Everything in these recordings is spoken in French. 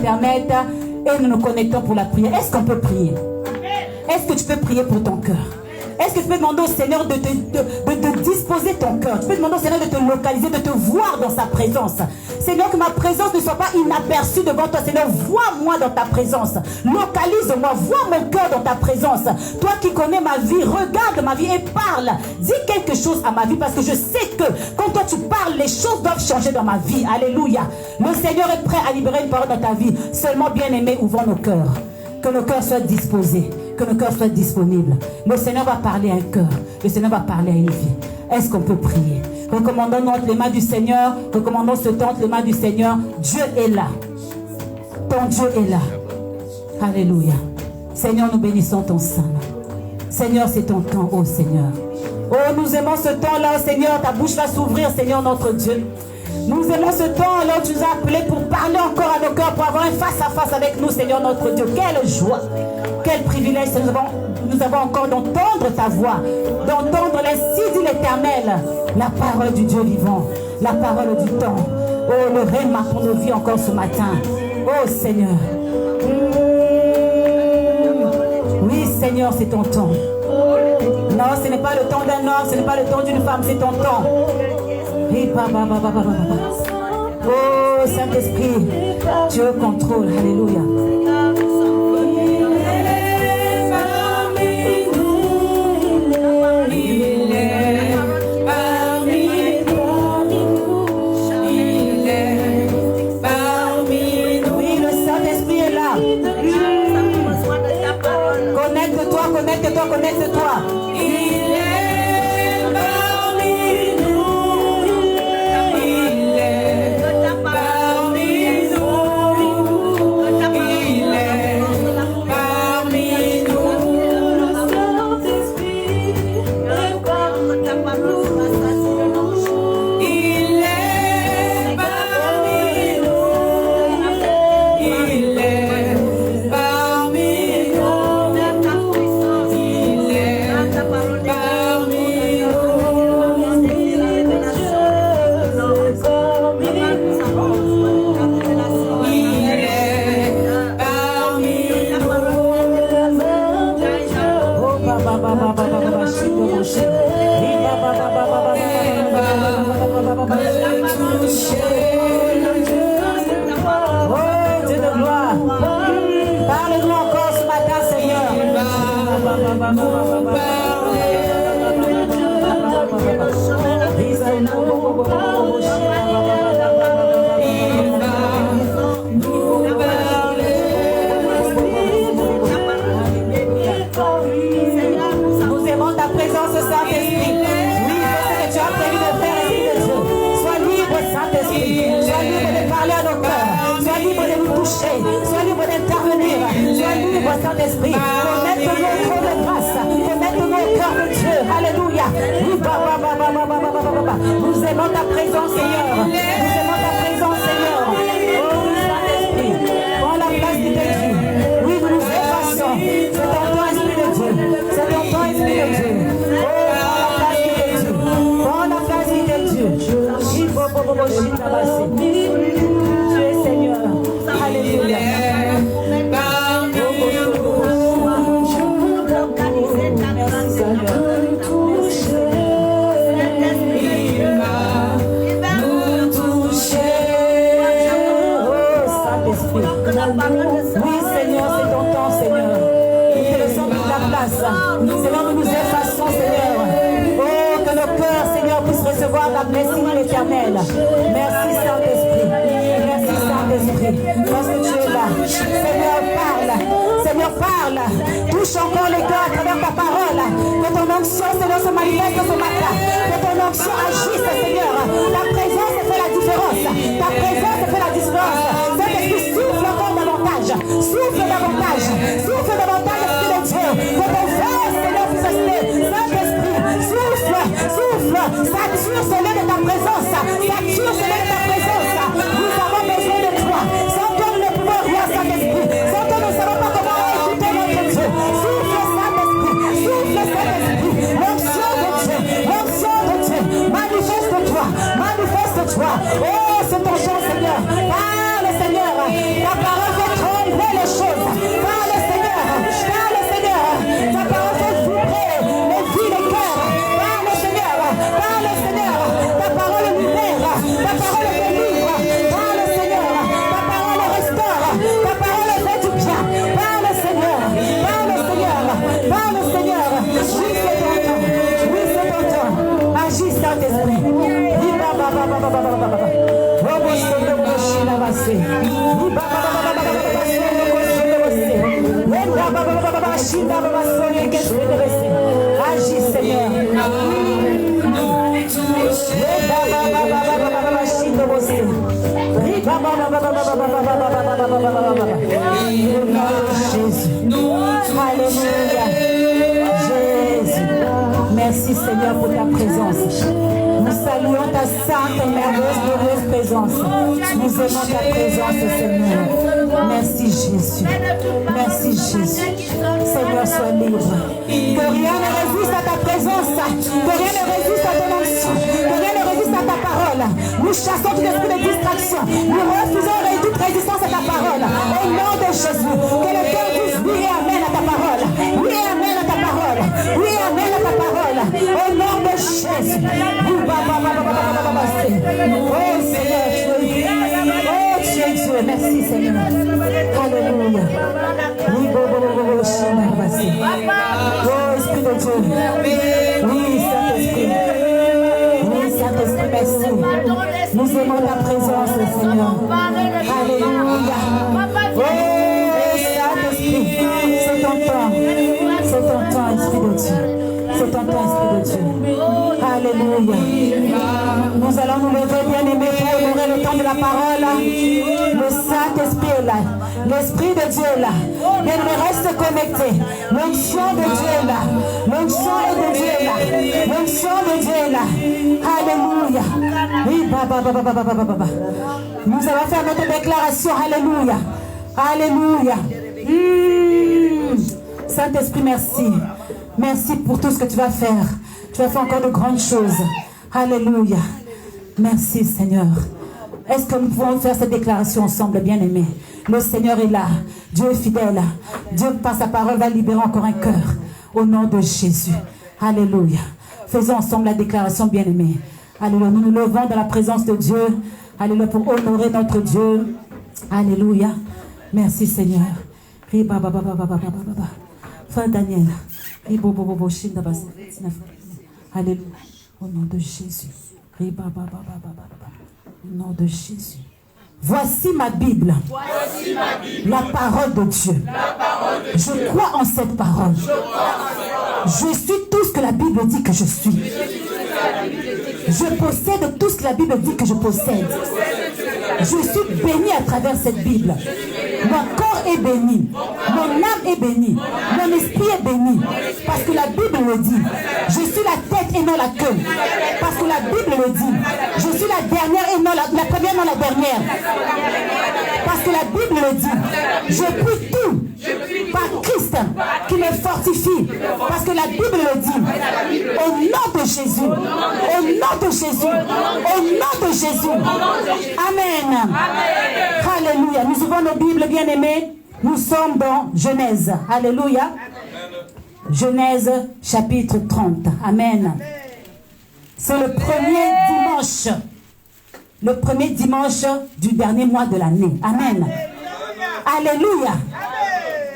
Internet et nous nous connectons pour la prière. Est-ce qu'on peut prier? Est-ce que tu peux prier pour ton cœur? Est-ce que tu peux demander au Seigneur de disposer ton cœur? Tu peux demander au Seigneur de te localiser, de te voir dans sa présence. Seigneur, que ma présence ne soit pas inaperçue devant toi. Seigneur, vois-moi dans ta présence. Localise-moi, vois mon cœur dans ta présence. Toi qui connais ma vie, regarde ma vie et parle. Dis quelque chose à ma vie parce que je sais que quand toi tu parles, les choses doivent changer dans ma vie. Alléluia. Le Seigneur est prêt à libérer une parole dans ta vie. Seulement, bien-aimé, ouvrons nos cœurs. Que nos cœurs soient disposés. Que nos cœurs soient disponibles. Le Seigneur va parler à un cœur. Le Seigneur va parler à une vie. Est-ce qu'on peut prier? Recommandons entre les mains du Seigneur. Recommandons ce temps entre les mains du Seigneur. Dieu est là. Ton Dieu est là. Alléluia. Seigneur, nous bénissons ton sein. Seigneur, c'est ton temps, oh Seigneur. Oh, nous aimons ce temps-là, oh Seigneur. Ta bouche va s'ouvrir, Seigneur, notre Dieu. Nous aimons ce temps-là où tu nous as appelés pour parler encore à nos cœurs, pour avoir un face-à-face avec nous, Seigneur, notre Dieu. Quelle joie, quel privilège nous avons encore d'entendre ta voix, d'entendre ainsi dit l'Éternel, la parole du Dieu vivant, la parole du temps. Oh, le réma pour nos vies encore ce matin. Oh Seigneur. Oui, Seigneur, c'est ton temps. Non, ce n'est pas le temps d'un homme, ce n'est pas le temps d'une femme, c'est ton temps. Oh Saint-Esprit, Dieu contrôle. Alléluia. Oui, le Saint-Esprit est là. Connecte-toi, connecte-toi, connecte-toi. Saint-Esprit, connecte nos cœurs de grâce, connecte nos cœurs de Dieu, alléluia. Nous aimons ta présence, Seigneur. Nous aimons ta présence, Seigneur. Oh Saint-Esprit, prends la place de Dieu. Oui, nous nous effaçons. C'est ton temps, Esprit de Dieu. C'est ton temps, Esprit de Dieu. Oh, prends la place de Dieu. Prends la place de Dieu. Tu es Seigneur. Alléluia. Oui, Seigneur, c'est ton temps, Seigneur. Nous te laissons toute la place. Seigneur, nous nous effaçons, Seigneur. Oh, que nos cœurs, Seigneur, puissent recevoir la blessing de l'Éternel. Merci, Saint-Esprit. Merci, Saint-Esprit. Parce que tu es là. Seigneur, parle. Seigneur, parle. Touche encore les cœurs à travers ta parole. Que ton onction, Seigneur, se manifeste ce matin. Que ton onction agisse, Seigneur. Ta présence fait la différence. Ta présence fait la différence. Saint-Esprit, souffle encore davantage. Souffle davantage. Souffle davantage, Esprit de Dieu. Que ton feu, Seigneur, puisse rester. Saint-Esprit, souffle, souffle. Sature, Seigneur, de ta présence. Sature, Seigneur, de ta présence. Nous avons besoin de toi. Sans toi, nous ne pouvons rien, Saint-Esprit. Sans toi, nous ne savons pas comment écouter notre Dieu. Souffle, Saint-Esprit. Souffle, Saint-Esprit. L'onction de Dieu. L'onction de Dieu. Manifeste-toi. Manifeste-toi. Oh, c'est ton chant, Seigneur. Parle, Seigneur. Ta parole Agis, Seigneur. Alléluia. Jésus. Merci Seigneur pour ta présence. Nous saluons ta sainte et merveilleuse, glorieuse présence. Nous aimons ta présence, Seigneur. Merci Jésus. Merci Jésus. Seigneur, sois libre. Que rien ne résiste à ta présence. Que rien ne résiste à ton onction. Que rien ne résiste à ta parole. Nous chassons tout esprit de distraction. Nous refusons toute résistance à ta parole. Au nom de Jésus. Que le cœur dise oui et amen à ta parole. Oui et amen à ta parole. Oui et amen à ta parole. Au nom de Jésus. Oh Seigneur, tu es Dieu. Merci Seigneur. Alléluia. Oh Esprit de Dieu. Oui, Saint-Esprit. Oui, Saint-Esprit, merci. Nous aimons ta présence, Seigneur. Alléluia. Oh Saint-Esprit. C'est ton temps. C'est ton temps, Esprit de Dieu. C'est ton temps, Esprit de Dieu. Alléluia. Nous allons nous lever, bien-aimés, pour honorer le temps de la parole. Le Saint-Esprit est là. L'Esprit de Dieu est là. Bien-aimés, reste connecté. L'onction de Dieu est là. L'onction de Dieu est là. L'onction de Dieu est là. Alléluia. Oui, nous allons faire notre déclaration. Alléluia. Alléluia. Saint-Esprit, merci. Merci pour tout ce que tu vas faire. Tu vas faire encore de grandes choses. Alléluia. Merci Seigneur. Est-ce que nous pouvons faire cette déclaration ensemble, bien-aimés? Le Seigneur est là. Dieu est fidèle. Dieu, par sa parole, va libérer encore un cœur. Au nom de Jésus. Alléluia. Faisons ensemble la déclaration, bien-aimés. Alléluia. Nous nous levons dans la présence de Dieu. Alléluia. Pour honorer notre Dieu. Alléluia. Merci Seigneur. Frère Daniel. Alléluia. Au nom de Jésus. Au nom de Jésus. Voici ma Bible. La parole de Dieu. Je crois en cette parole. Je suis tout ce que la Bible dit que je suis. Je possède tout ce que la Bible dit que je possède. Je suis béni à travers cette Bible. Mon corps est béni. Mon âme est bénie. Mon esprit est béni. Parce que la Bible le dit. Je suis la tête et non la queue. Parce que la Bible le dit. Je suis la dernière et non la première, non la dernière. Parce que la Bible le dit. Je puis tout par Christ qui me fortifie. Parce que la Bible le dit. Au nom de Jésus. Au nom de Jésus. Au nom de Jésus. Amen. Alléluia. Nous ouvrons nos Bibles, bien-aimés. Nous sommes dans Genèse. Alléluia. Genèse chapitre 30. Amen. C'est le premier dimanche. Le premier dimanche du dernier mois de l'année. Amen. Alléluia.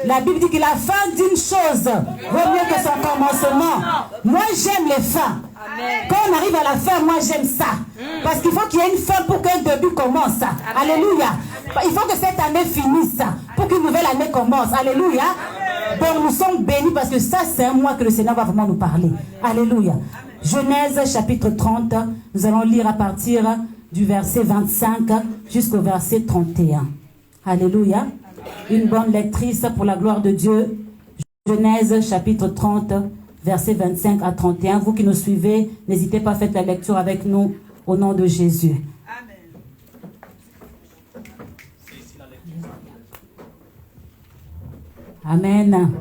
La Bible dit que la fin d'une chose vaut mieux que son commencement. Moi, j'aime les fins. Quand on arrive à la fin, moi, j'aime ça. Parce qu'il faut qu'il y ait une fin pour qu'un début commence. Alléluia. Il faut que cette année finisse pour qu'une nouvelle année commence. Alléluia. Donc, nous sommes bénis parce que ça, c'est un mois que le Seigneur va vraiment nous parler. Alléluia. Genèse chapitre 30. Nous allons lire à partir du verset 25 jusqu'au verset 31. Alléluia. Une bonne lectrice pour la gloire de Dieu. Genèse chapitre 30, verset 25 à 31. Vous qui nous suivez, n'hésitez pas à faire la lecture avec nous au nom de Jésus. Amen. Amen.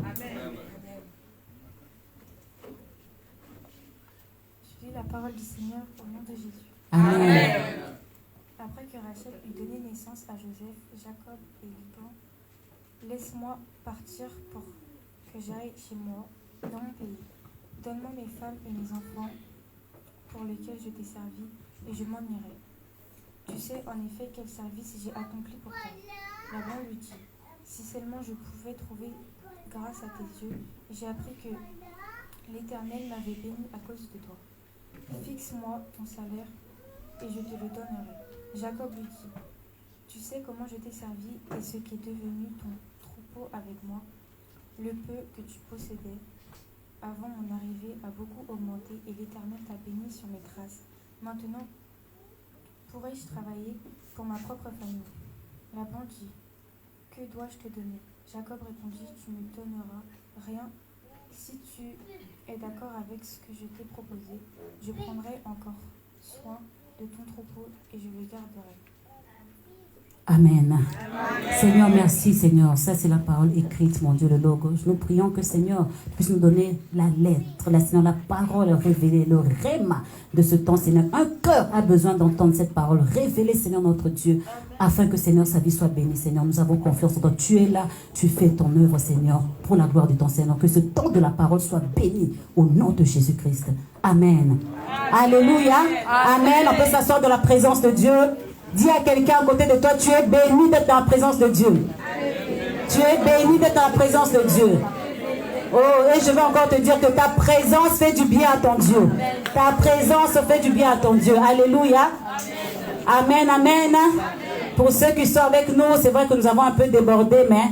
Je lis la parole du Seigneur au nom de Jésus. Amen. Après que Rachel eut donné naissance à Joseph, Jacob et Laban, laisse-moi partir pour que j'aille chez moi, dans mon pays. Donne-moi mes femmes et mes enfants pour lesquels je t'ai servi, et je m'en irai. Tu sais en effet quel service j'ai accompli pour toi. Laban lui dit, si seulement je pouvais trouver grâce à tes yeux, j'ai appris que l'Éternel m'avait béni à cause de toi. Fixe-moi ton salaire et je te le donnerai. Jacob lui dit, tu sais comment je t'ai servi et ce qu'est devenu ton troupeau avec moi. Le peu que tu possédais avant mon arrivée a beaucoup augmenté et l'Éternel t'a béni sur mes grâces. Maintenant, pourrais-je travailler pour ma propre famille? Laban dit, que dois-je te donner? Jacob répondit, tu ne me donneras rien. Si tu es d'accord avec ce que je t'ai proposé, je prendrai encore soin de ton troupeau et je le garderai. Amen. Amen. Seigneur, merci Seigneur. Ça c'est la parole écrite, mon Dieu, le logos. Nous prions que Seigneur puisse nous donner la lettre, la parole révélée, le rhéma de ce temps, Seigneur. Un cœur a besoin d'entendre cette parole révélée, Seigneur notre Dieu, afin que Seigneur sa vie soit bénie, Seigneur. Nous avons confiance en toi. Tu es là, tu fais ton œuvre, Seigneur, pour la gloire de ton Seigneur. Que ce temps de la parole soit béni au nom de Jésus-Christ. Amen. Alléluia. Amen. On peut s'asseoir dans la présence de Dieu. Dis à quelqu'un à côté de toi, tu es béni d'être dans la présence de Dieu. Tu es béni d'être dans la présence de Dieu. Oh, et je vais encore te dire que ta présence fait du bien à ton Dieu. Ta présence fait du bien à ton Dieu. Alléluia. Amen, amen. Pour ceux qui sont avec nous, c'est vrai que nous avons un peu débordé, mais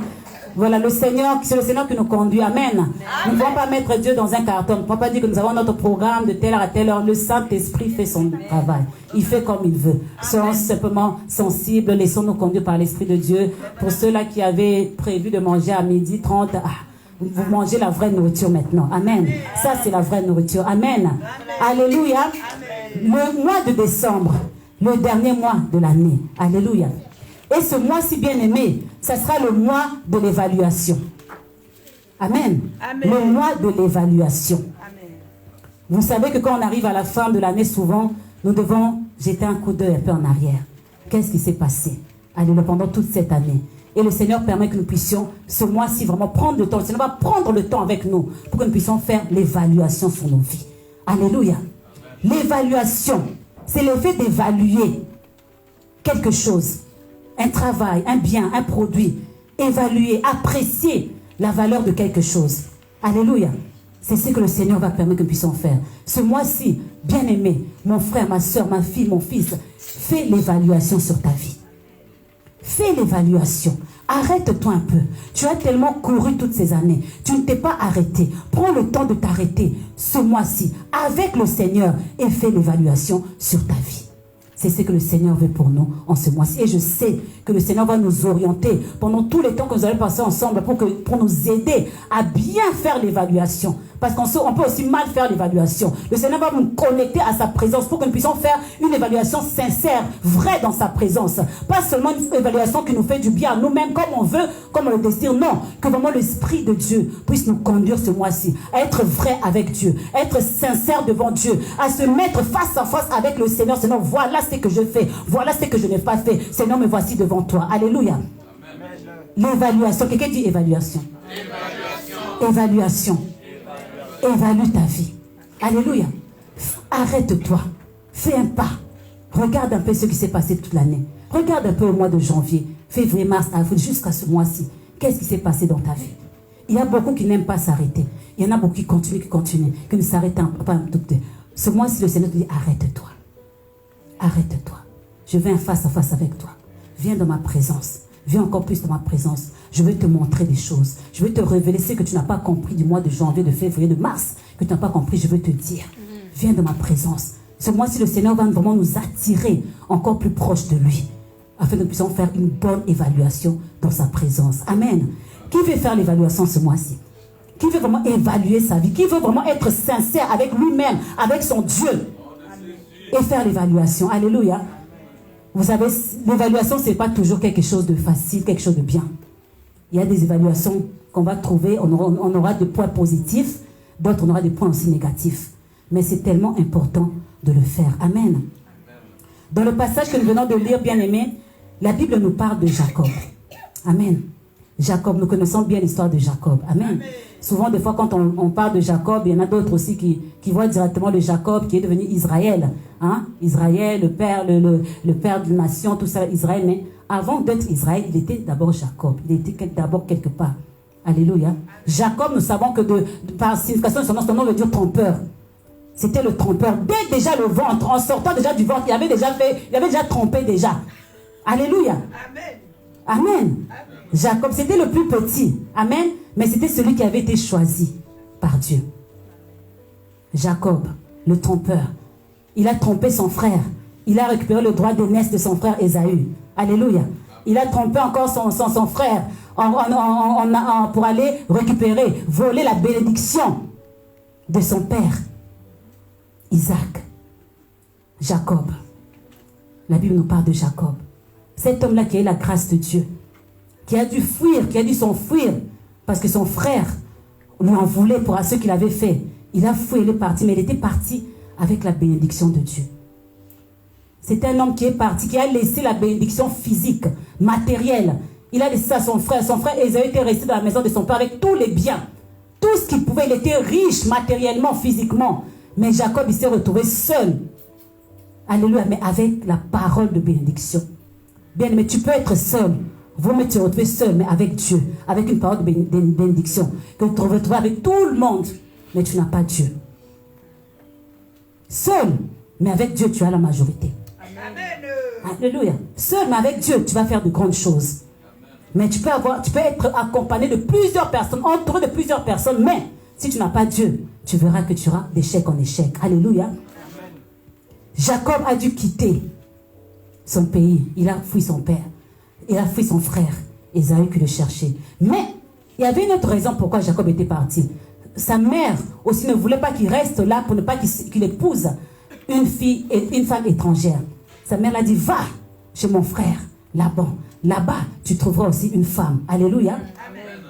voilà, le Seigneur, c'est le Seigneur qui nous conduit. Amen. Nous ne pouvons pas mettre Dieu dans un carton. Nous ne pouvons pas dire que nous avons notre programme de telle heure à telle heure. Le Saint-Esprit fait son travail. Il fait comme il veut. Soyons simplement sensibles. Laissons-nous conduire par l'Esprit de Dieu. Pour ceux-là qui avaient prévu de manger à 12h30, vous mangez la vraie nourriture maintenant. Amen. Ça, c'est la vraie nourriture. Amen. Alléluia. Le mois de décembre, le dernier mois de l'année. Alléluia. Et ce mois-ci bien-aimé, ça sera le mois de l'évaluation. Amen. Amen. Le mois de l'évaluation. Vous savez que quand on arrive à la fin de l'année, souvent, nous devons jeter un coup d'œil un peu en arrière. Qu'est-ce qui s'est passé? Alléluia, pendant toute cette année. Et le Seigneur permet que nous puissions, ce mois-ci, vraiment prendre le temps. Le Seigneur va prendre le temps avec nous pour que nous puissions faire l'évaluation sur nos vies. Alléluia. L'évaluation, c'est le fait d'évaluer quelque chose. Un travail, un bien, un produit. Évaluer, apprécier la valeur de quelque chose. Alléluia. C'est ce que le Seigneur va permettre que nous puissions faire. Ce mois-ci, bien-aimé, mon frère, ma soeur, ma fille, mon fils, fais l'évaluation sur ta vie. Fais l'évaluation. Arrête-toi un peu. Tu as tellement couru toutes ces années. Tu ne t'es pas arrêté. Prends le temps de t'arrêter ce mois-ci avec le Seigneur et fais l'évaluation sur ta vie. C'est ce que le Seigneur veut pour nous en ce mois-ci. Et je sais que le Seigneur va nous orienter pendant tous les temps que nous allons passer ensemble pour nous aider à bien faire l'évaluation. Parce qu'on peut aussi mal faire l'évaluation. Le Seigneur va nous connecter à sa présence pour que nous puissions faire une évaluation sincère, vraie dans sa présence. Pas seulement une évaluation qui nous fait du bien à nous-mêmes comme on veut, comme on le désire. Non, que vraiment l'Esprit de Dieu puisse nous conduire ce mois-ci à être vrai avec Dieu, à être sincère devant Dieu, à se mettre face à face avec le Seigneur. Seigneur, voilà ce que je fais, voilà ce que je n'ai pas fait. Seigneur, me voici devant toi. Alléluia. L'évaluation. Quelqu'un dit évaluation. Évaluation. Évalue ta vie. Alléluia. Arrête-toi. Fais un pas. Regarde un peu ce qui s'est passé toute l'année. Regarde un peu au mois de janvier, février, mars, avril, jusqu'à ce mois-ci. Qu'est-ce qui s'est passé dans ta vie? Il y a beaucoup qui n'aiment pas s'arrêter. Il y en a beaucoup qui continuent, qui ne s'arrêtent pas. Ce mois-ci, le Seigneur te dit, arrête-toi. Arrête-toi. Je viens face à face avec toi. Viens dans ma présence. Viens encore plus dans ma présence. Je vais te montrer des choses. Je vais te révéler ce que tu n'as pas compris du mois de janvier, de février, de mars. Que tu n'as pas compris, je vais te dire. Viens dans ma présence. Ce mois-ci, le Seigneur va vraiment nous attirer encore plus proche de lui. Afin que nous puissions faire une bonne évaluation dans sa présence. Amen. Qui veut faire l'évaluation ce mois-ci? Qui veut vraiment évaluer sa vie? Qui veut vraiment être sincère avec lui-même, avec son Dieu? Et faire l'évaluation. Alléluia. Vous savez, l'évaluation, ce n'est pas toujours quelque chose de facile, quelque chose de bien. Il y a des évaluations qu'on va trouver, on aura des points positifs, d'autres on aura des points aussi négatifs. Mais c'est tellement important de le faire. Amen. Dans le passage que nous venons de lire, bien-aimés, la Bible nous parle de Jacob. Amen. Jacob, nous connaissons bien l'histoire de Jacob. Amen. Souvent, des fois, quand on parle de Jacob, il y en a d'autres aussi qui voient directement le Jacob qui est devenu Israël. Hein? Israël, le père de la nation, tout ça, Israël. Mais avant d'être Israël, il était d'abord Jacob. Il était d'abord quelque part. Alléluia. Jacob, nous savons que par signification de son nom veut dire trompeur. C'était le trompeur. Dès déjà le ventre, en sortant déjà du ventre, il avait déjà trompé déjà. Alléluia. Amen. Amen. Jacob, c'était le plus petit. Amen. Mais c'était celui qui avait été choisi par Dieu. Jacob, le trompeur, il a trompé son frère. Il a récupéré le droit d'aînesse de son frère Ésaü. Alléluia. Il a trompé encore son frère pour aller récupérer, voler la bénédiction de son père, Isaac. Jacob. La Bible nous parle de Jacob. Cet homme-là qui a eu la grâce de Dieu, qui a dû fuir, qui a dû s'enfuir, parce que son frère lui en voulait pour ce qu'il avait fait. Il a fui, il est parti, mais il était parti avec la bénédiction de Dieu. C'est un homme qui est parti, qui a laissé la bénédiction physique, matérielle. Il a laissé ça à son frère. Son frère Ésaü était resté dans la maison de son père avec tous les biens. Tout ce qu'il pouvait, il était riche matériellement, physiquement. Mais Jacob, il s'est retrouvé seul. Alléluia, mais avec la parole de bénédiction. Bien, mais tu peux être seul. Vous me te retrouver seul, mais avec Dieu, avec une parole de bénédiction. Que tu te retrouves avec tout le monde, mais tu n'as pas Dieu. Seul, mais avec Dieu, tu as la majorité. Amen. Alléluia. Seul, mais avec Dieu, tu vas faire de grandes choses. Mais tu peux être accompagné de plusieurs personnes, entouré de plusieurs personnes, mais si tu n'as pas Dieu, tu verras que tu auras d'échec en échec. Alléluia. Amen. Jacob a dû quitter son pays. Il a fui son père. Il a fui son frère, Ésaü, qui le cherchait. Mais il y avait une autre raison pourquoi Jacob était parti. Sa mère aussi ne voulait pas qu'il reste là pour ne pas qu'il épouse une femme étrangère. Sa mère l'a dit, va chez mon frère, Laban. Là-bas, tu trouveras aussi une femme. Alléluia. Amen.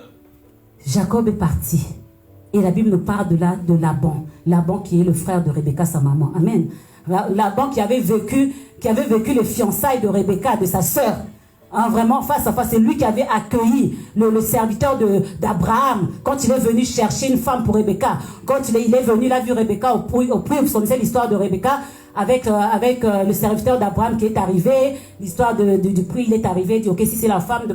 Jacob est parti. Et la Bible nous parle de Laban. Laban qui est le frère de Rebecca, sa maman. Amen. Laban qui avait vécu les fiançailles de Rebecca, de sa sœur. Hein, vraiment face à face, c'est lui qui avait accueilli le serviteur d'Abraham quand il est venu chercher une femme pour Rebecca. Quand il est venu, il a vu Rebecca au puits. Vous connaissez l'histoire de Rebecca avec le serviteur d'Abraham qui est arrivé. L'histoire du puits, il est arrivé, il dit, ok, si c'est la femme de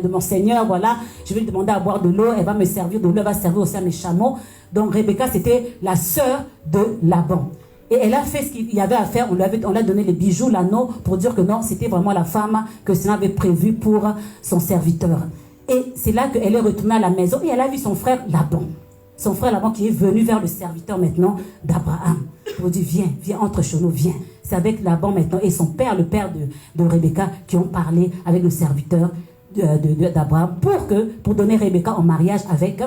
mon Seigneur, voilà, je vais lui demander à boire de l'eau, elle va me servir de l'eau, elle va servir aussi à mes chameaux. Donc Rebecca, c'était la sœur de Laban. Et elle a fait ce qu'il y avait à faire. On lui a donné les bijoux, l'anneau, pour dire que non, c'était vraiment la femme que Seigneur avait prévue pour son serviteur. Et c'est là qu'elle est retournée à la maison et elle a vu son frère Laban. Son frère Laban qui est venu vers le serviteur maintenant d'Abraham. Pour dire, viens, entre chez nous, viens. C'est avec Laban maintenant et son père, le père de Rebecca, qui ont parlé avec le serviteur d'Abraham pour donner Rebecca en mariage avec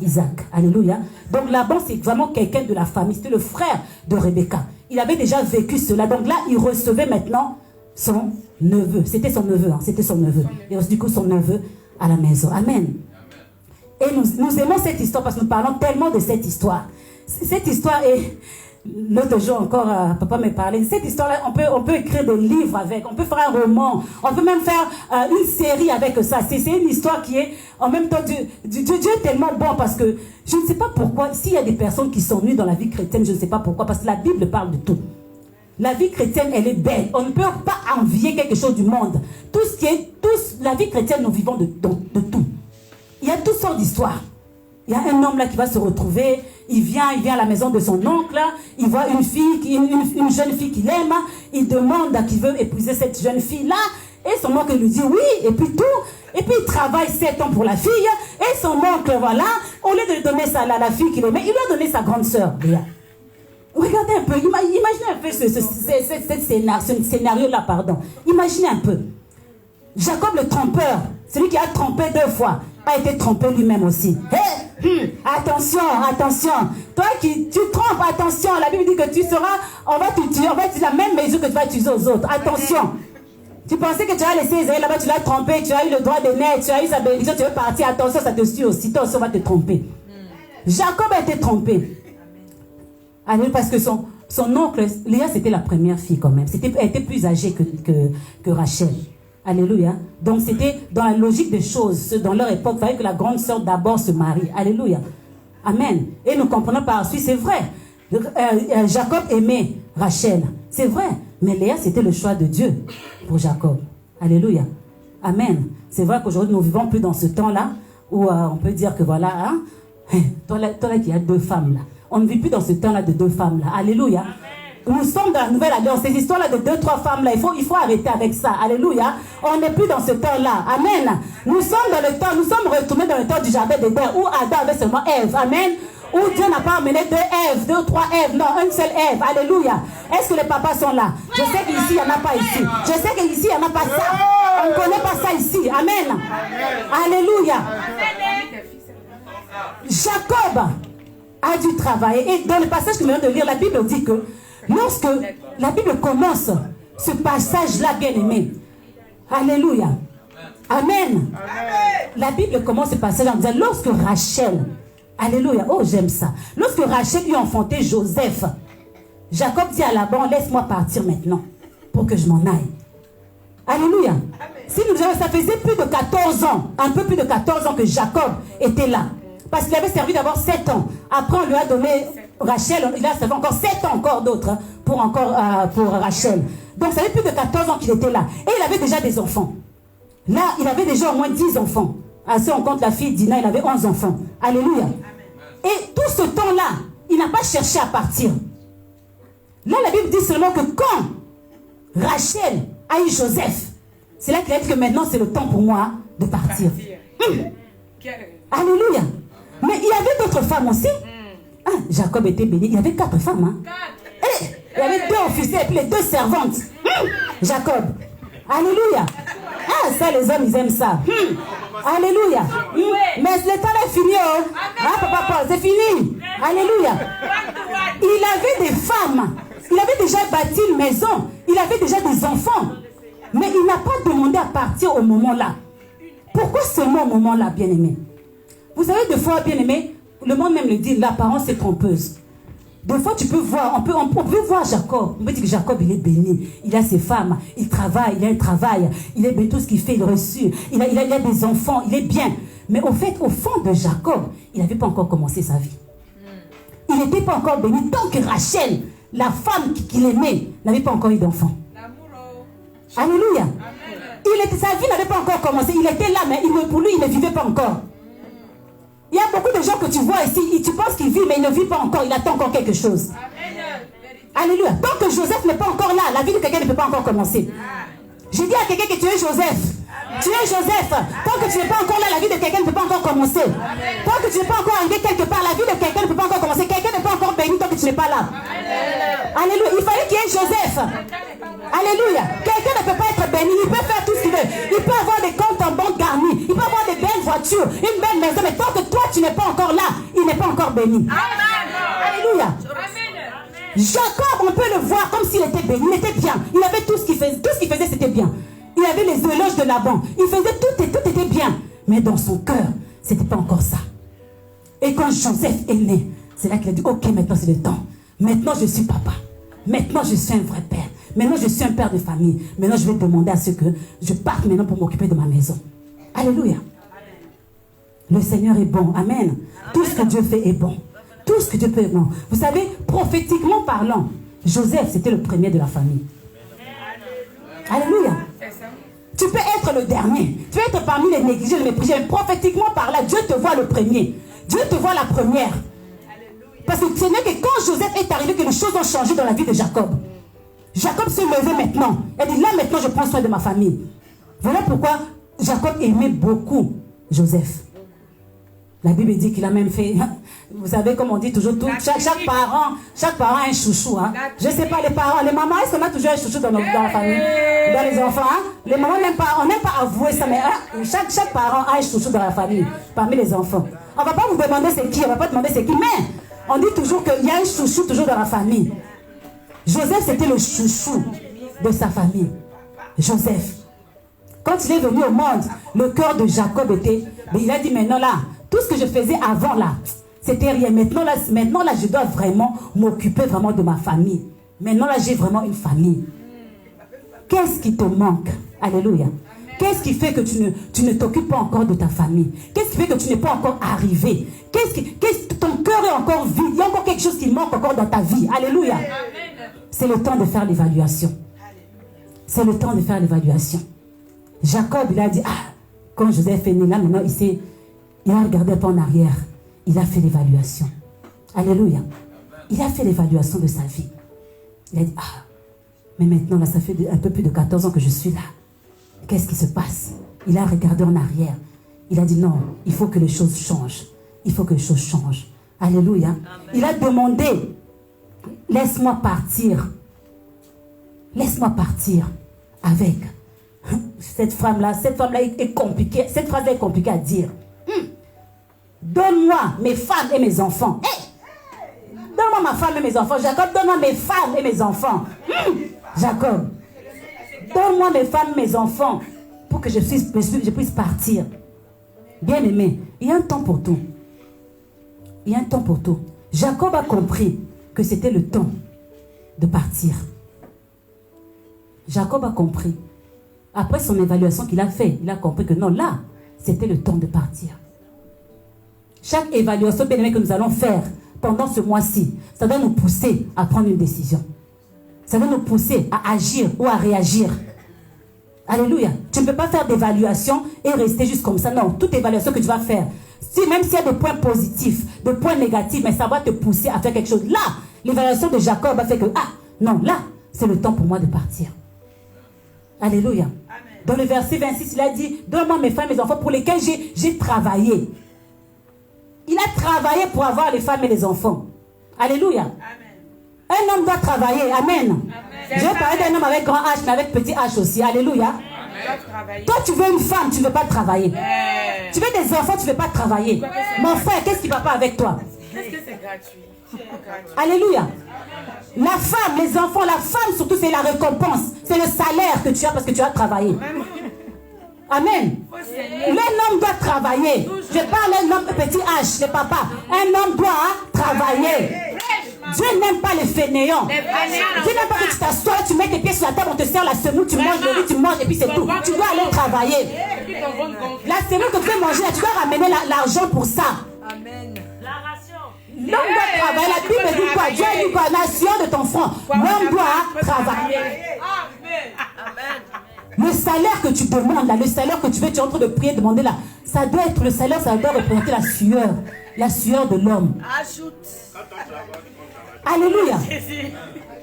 Isaac. Alléluia. Donc Laban, c'est vraiment quelqu'un de la famille. C'était le frère de Rebecca. Il avait déjà vécu cela. Donc là, il recevait maintenant son neveu. C'était son neveu. C'était son neveu. Et du coup, son neveu à la maison. Amen. Et nous aimons cette histoire parce que nous parlons tellement de cette histoire. Cette histoire est... L'autre jour encore, papa me parlait. Cette histoire-là, on peut écrire des livres avec. On peut faire un roman. On peut même faire une série avec ça. C'est une histoire qui est en même temps... Dieu est tellement bon parce que je ne sais pas pourquoi. S'il y a des personnes qui sont nues dans la vie chrétienne, je ne sais pas pourquoi. Parce que la Bible parle de tout. La vie chrétienne, elle est belle. On ne peut pas envier quelque chose du monde. La vie chrétienne, nous vivons de tout. Il y a toutes sortes d'histoires. Il y a un homme là qui va se retrouver, il vient à la maison de son oncle, il voit une jeune fille qu'il aime, il demande qu'il veut épouser cette jeune fille-là, et son oncle lui dit oui, et puis il travaille 7 ans pour la fille, et son oncle, voilà, au lieu de lui donner ça à la fille qu'il aimait, il lui a donné sa grande sœur. Regardez un peu, imaginez un peu ce scénario-là, pardon. Imaginez un peu. Jacob le trompeur, celui qui a trompé 2 fois, a été trompé lui-même aussi. Attention. Toi qui tu trompes, attention. La Bible dit que tu seras, on va utiliser la même mesure que tu vas utiliser aux autres. Attention. Tu pensais que tu as laissé Israël là-bas, tu l'as trompé, tu as eu le droit de naître, tu as eu sa bénédiction, tu veux partir. Attention, ça te suit aussi. Toi aussi, on va te tromper. Jacob a été trompé. Alors, parce que son oncle, Léa, c'était la première fille quand même. Elle était plus âgée que Rachel. Alléluia. Donc c'était dans la logique des choses. Dans leur époque, il fallait que la grande sœur d'abord se marie. Alléluia. Amen. Et nous comprenons par la suite, c'est vrai. Jacob aimait Rachel. C'est vrai. Mais Léa, c'était le choix de Dieu pour Jacob. Alléluia. Amen. C'est vrai qu'aujourd'hui, nous ne vivons plus dans ce temps-là où on peut dire que voilà, toi là qui as 2 femmes là. On ne vit plus dans ce temps-là de 2 femmes là. Alléluia. Amen. Nous sommes dans la nouvelle alliance. Ces histoires-là de 2-3 femmes-là, il faut arrêter avec ça. Alléluia. On n'est plus dans ce temps-là. Amen. Nous sommes dans le temps, nous sommes retournés dans le temps du jardin d'Éden où Adam avait seulement Ève. Amen. Où Dieu n'a pas amené 2 Èves, 2 ou 3 Èves, non, une seule Ève. Alléluia. Est-ce que les papas sont là? Je sais qu'ici, il n'y en a pas ici. Je sais qu'ici, il n'y en a pas ça. On ne connaît pas ça ici. Amen. Alléluia. Jacob a dû travailler. Et dans le passage que je viens de lire, la Bible dit que lorsque la Bible commence ce passage-là, bien aimé, alléluia, amen. La Bible commence ce passage en disant, lorsque Rachel, alléluia, oh j'aime ça, lorsque Rachel lui a enfanté Joseph, Jacob dit à Laban, laisse-moi partir maintenant pour que je m'en aille. Alléluia. Si nous avons, ça faisait plus de 14 ans, un peu plus de 14 ans que Jacob était là. Parce qu'il avait servi d'abord 7 ans. Après, on lui a donné Rachel, il a servi encore 7 ans encore d'autres pour Rachel. Donc, ça fait plus de 14 ans qu'il était là. Et il avait déjà des enfants. Là, il avait déjà au moins 10 enfants. Si on compte la fille Dina, il avait 11 enfants. Alléluia. Et tout ce temps-là, il n'a pas cherché à partir. Là, la Bible dit seulement que quand Rachel a eu Joseph, c'est là qu'il a dit que maintenant, c'est le temps pour moi de partir. Alléluia. Mais il y avait d'autres femmes aussi. Ah, Jacob était béni. Il y avait 4 femmes. Et il y avait 2 officiers et puis les 2 servantes. Jacob. Alléluia. Ah, ça, les hommes, ils aiment ça. Alléluia. Mais le temps est fini. Ah, papa, c'est fini. Alléluia. Il avait des femmes. Il avait déjà bâti une maison. Il avait déjà des enfants. Mais il n'a pas demandé à partir au moment-là. Pourquoi seulement au moment-là, bien-aimé? Vous savez, des fois, bien-aimé, le monde même le dit, l'apparence est trompeuse. Des fois, tu peux voir, on peut voir Jacob. On peut dire que Jacob, il est béni. Il a ses femmes, il travaille, il a un travail. Il est béni, tout ce qu'il fait, il reçut. Il a des enfants, il est bien. Mais au fait, au fond de Jacob, il n'avait pas encore commencé sa vie. Il n'était pas encore béni tant que Rachel, la femme qu'il aimait, n'avait pas encore eu d'enfant. Alléluia. Sa vie n'avait pas encore commencé. Il était là, mais pour lui, il ne vivait pas encore. Il y a beaucoup de gens que tu vois ici, tu penses qu'il vit, mais il ne vit pas encore, il attend encore quelque chose. Alléluia. Tant que Joseph n'est pas encore là, la vie de quelqu'un ne peut pas encore commencer. J'ai dit à quelqu'un que tu es Joseph. Tu es Joseph. Tant que tu n'es pas encore là, la vie de quelqu'un ne peut pas encore commencer. Tant que tu n'es pas encore arrivé quelque part, la vie de quelqu'un ne peut pas encore commencer. Quelqu'un n'est pas encore béni tant que tu n'es pas là. Alléluia. Il fallait qu'il y ait Joseph. Alléluia. Quelqu'un ne peut pas être béni. Il peut faire tout ce qu'il veut. Il peut avoir des comptes en banque garnis. Il peut avoir des belles voitures, une belle maison. Mais tant que toi, tu n'es pas encore là, il n'est pas encore béni. Alléluia. Jacob, on peut le voir comme s'il était béni. Il était bien. Il avait tout ce qu'il faisait. Tout ce qu'il faisait, c'était bien. Il avait les éloges de Laban. Il faisait tout et tout était bien. Mais dans son cœur, ce n'était pas encore ça. Et quand Joseph est né, c'est là qu'il a dit, ok, maintenant c'est le temps. Maintenant je suis papa. Maintenant je suis un vrai père. Maintenant je suis un père de famille. Maintenant je vais demander à ce que je parte maintenant pour m'occuper de ma maison. Alléluia. Le Seigneur est bon. Amen. Tout ce que Dieu fait est bon. Tout ce que Dieu fait est bon. Vous savez, prophétiquement parlant, Joseph c'était le premier de la famille. Alléluia. Tu peux être le dernier. Tu peux être parmi les négligés, les méprisés. Mais prophétiquement parlant, Dieu te voit le premier. Dieu te voit la première. Parce que ce n'est que quand Joseph est arrivé que les choses ont changé dans la vie de Jacob. Jacob se levait maintenant. Il dit là maintenant je prends soin de ma famille. Voilà pourquoi Jacob aimait beaucoup Joseph. La Bible dit qu'il a même fait, vous savez comme on dit toujours, chaque parent a un chouchou. Hein. Je ne sais pas les parents, les mamans, est-ce qu'on a toujours un chouchou dans la famille, dans les enfants hein? Les mamans n'aiment pas, on n'aime pas avouer ça, mais hein, chaque parent a un chouchou dans la famille, parmi les enfants. On ne va pas vous demander c'est qui, on ne va pas demander c'est qui, mais on dit toujours qu'il y a un chouchou toujours dans la famille. Joseph c'était le chouchou de sa famille. Joseph. Quand il est venu au monde, le cœur de Jacob était, mais il a dit maintenant là, tout ce que je faisais avant là, c'était rien. Maintenant là, je dois vraiment m'occuper vraiment de ma famille. Maintenant là, j'ai vraiment une famille. Qu'est-ce qui te manque? Alléluia. Qu'est-ce qui fait que tu ne t'occupes pas encore de ta famille? Qu'est-ce qui fait que tu n'es pas encore arrivé? Ton cœur est encore vide. Il y a encore quelque chose qui manque encore dans ta vie. Alléluia. C'est le temps de faire l'évaluation. C'est le temps de faire l'évaluation. Jacob, il a dit, quand Joseph est né là, maintenant il a regardé pas en arrière. Il a fait l'évaluation. Alléluia. Il a fait l'évaluation de sa vie. Il a dit, ah, mais maintenant, là, ça fait un peu plus de 14 ans que je suis là. Qu'est-ce qui se passe? Il a regardé en arrière. Il a dit, non, il faut que les choses changent. Il faut que les choses changent. Alléluia. Amen. Il a demandé, laisse-moi partir. Laisse-moi partir avec cette femme-là. Cette femme-là est compliquée. Cette phrase-là est compliquée à dire. Donne-moi mes femmes et mes enfants. Hey! Donne-moi ma femme et mes enfants. Jacob, donne-moi mes femmes et mes enfants. Jacob, donne-moi mes femmes et mes enfants pour que je puisse partir. Bien-aimé, il y a un temps pour tout. Il y a un temps pour tout. Jacob a compris que c'était le temps de partir. Jacob a compris. Après son évaluation qu'il a fait, il a compris que non, là, c'était le temps de partir. Chaque évaluation, bien aimé, que nous allons faire pendant ce mois-ci, ça doit nous pousser à prendre une décision. Ça doit nous pousser à agir ou à réagir. Alléluia. Tu ne peux pas faire d'évaluation et rester juste comme ça. Non, toute évaluation que tu vas faire, même s'il y a des points positifs, des points négatifs, mais ça va te pousser à faire quelque chose. Là, l'évaluation de Jacob a fait que, ah, non, là, c'est le temps pour moi de partir. Alléluia. Amen. Dans le verset 26, il a dit, donne-moi mes femmes et mes enfants pour lesquels j'ai travaillé. Il a travaillé pour avoir les femmes et les enfants. Alléluia. Amen. Un homme doit travailler. Amen. Amen. Je vais parler d'un homme avec grand H, mais avec petit H aussi. Alléluia. Amen. Toi, tu veux une femme, tu ne veux pas travailler. Amen. Tu veux des enfants, tu ne veux pas travailler. Mon frère, qu'est-ce qui ne va pas avec toi? Qu'est-ce que c'est gratuit? Alléluia. La femme, les enfants, la femme surtout, c'est la récompense. C'est le salaire que tu as parce que tu as travaillé. Amen. L'un homme doit travailler. Je parle d'un homme petit H, le papa. Un homme doit travailler. Dieu n'aime pas les fainéants. Dieu n'aime pas que tu t'assois, tu mets tes pieds sur la table, on te sert la semoule, tu manges le riz, tu manges et puis c'est tout. Tu dois aller travailler. La semoule que tu veux manger, tu dois ramener l'argent pour ça. Amen. L'homme doit travailler. La Bible dit quoi? Dieu dit quoi? Nation de ton front. L'homme doit travailler. Amen. Le salaire que tu demandes là, le salaire que tu veux, tu es en train de prier, demander là, ça doit être le salaire, ça doit représenter la sueur de l'homme. Ajoute. Alléluia.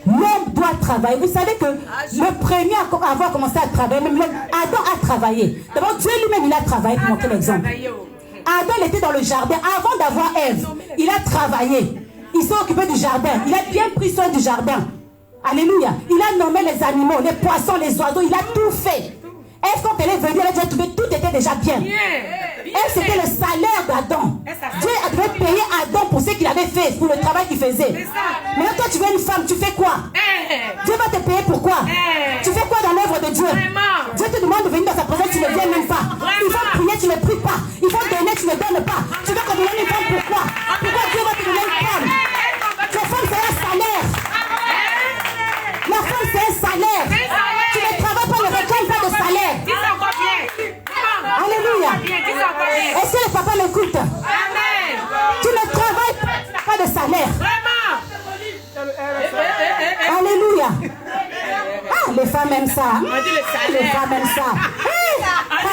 L'homme doit travailler. Vous savez que le premier à avoir commencé à travailler, même Adam a travaillé. D'abord, Dieu lui-même, il a travaillé, pour montrer l'exemple. Adam, il était dans le jardin. Avant d'avoir Ève, il a travaillé. Il s'est occupé du jardin. Il a bien pris soin du jardin. Alléluia. Il a nommé les animaux, les poissons, les oiseaux. Il a tout fait. Est-ce qu'on est venu, elle a déjà trouvé, tout était déjà bien. Et c'était le salaire d'Adam. Dieu devait payer Adam pour ce qu'il avait fait, pour le travail qu'il faisait. Maintenant, toi, tu veux une femme, tu fais quoi? Dieu va te payer pour quoi? Tu fais quoi dans l'œuvre de Dieu? Dieu te demande de venir dans sa présence, tu ne viens même pas. Il faut prier, tu ne pries pas. Il faut donner, tu ne donnes pas. Tu veux qu'on te donne une femme, pourquoi? Pourquoi Dieu va te donner une femme? La femme, c'est un salaire. La femme, c'est un salaire. Tu ne travailles pas, ne réclames pas de salaire. Alléluia. Est-ce que le papa m'écoute? Tu ne travailles pas de salaire. Alléluia. Ah, les femmes aiment ça. Les femmes aiment ça.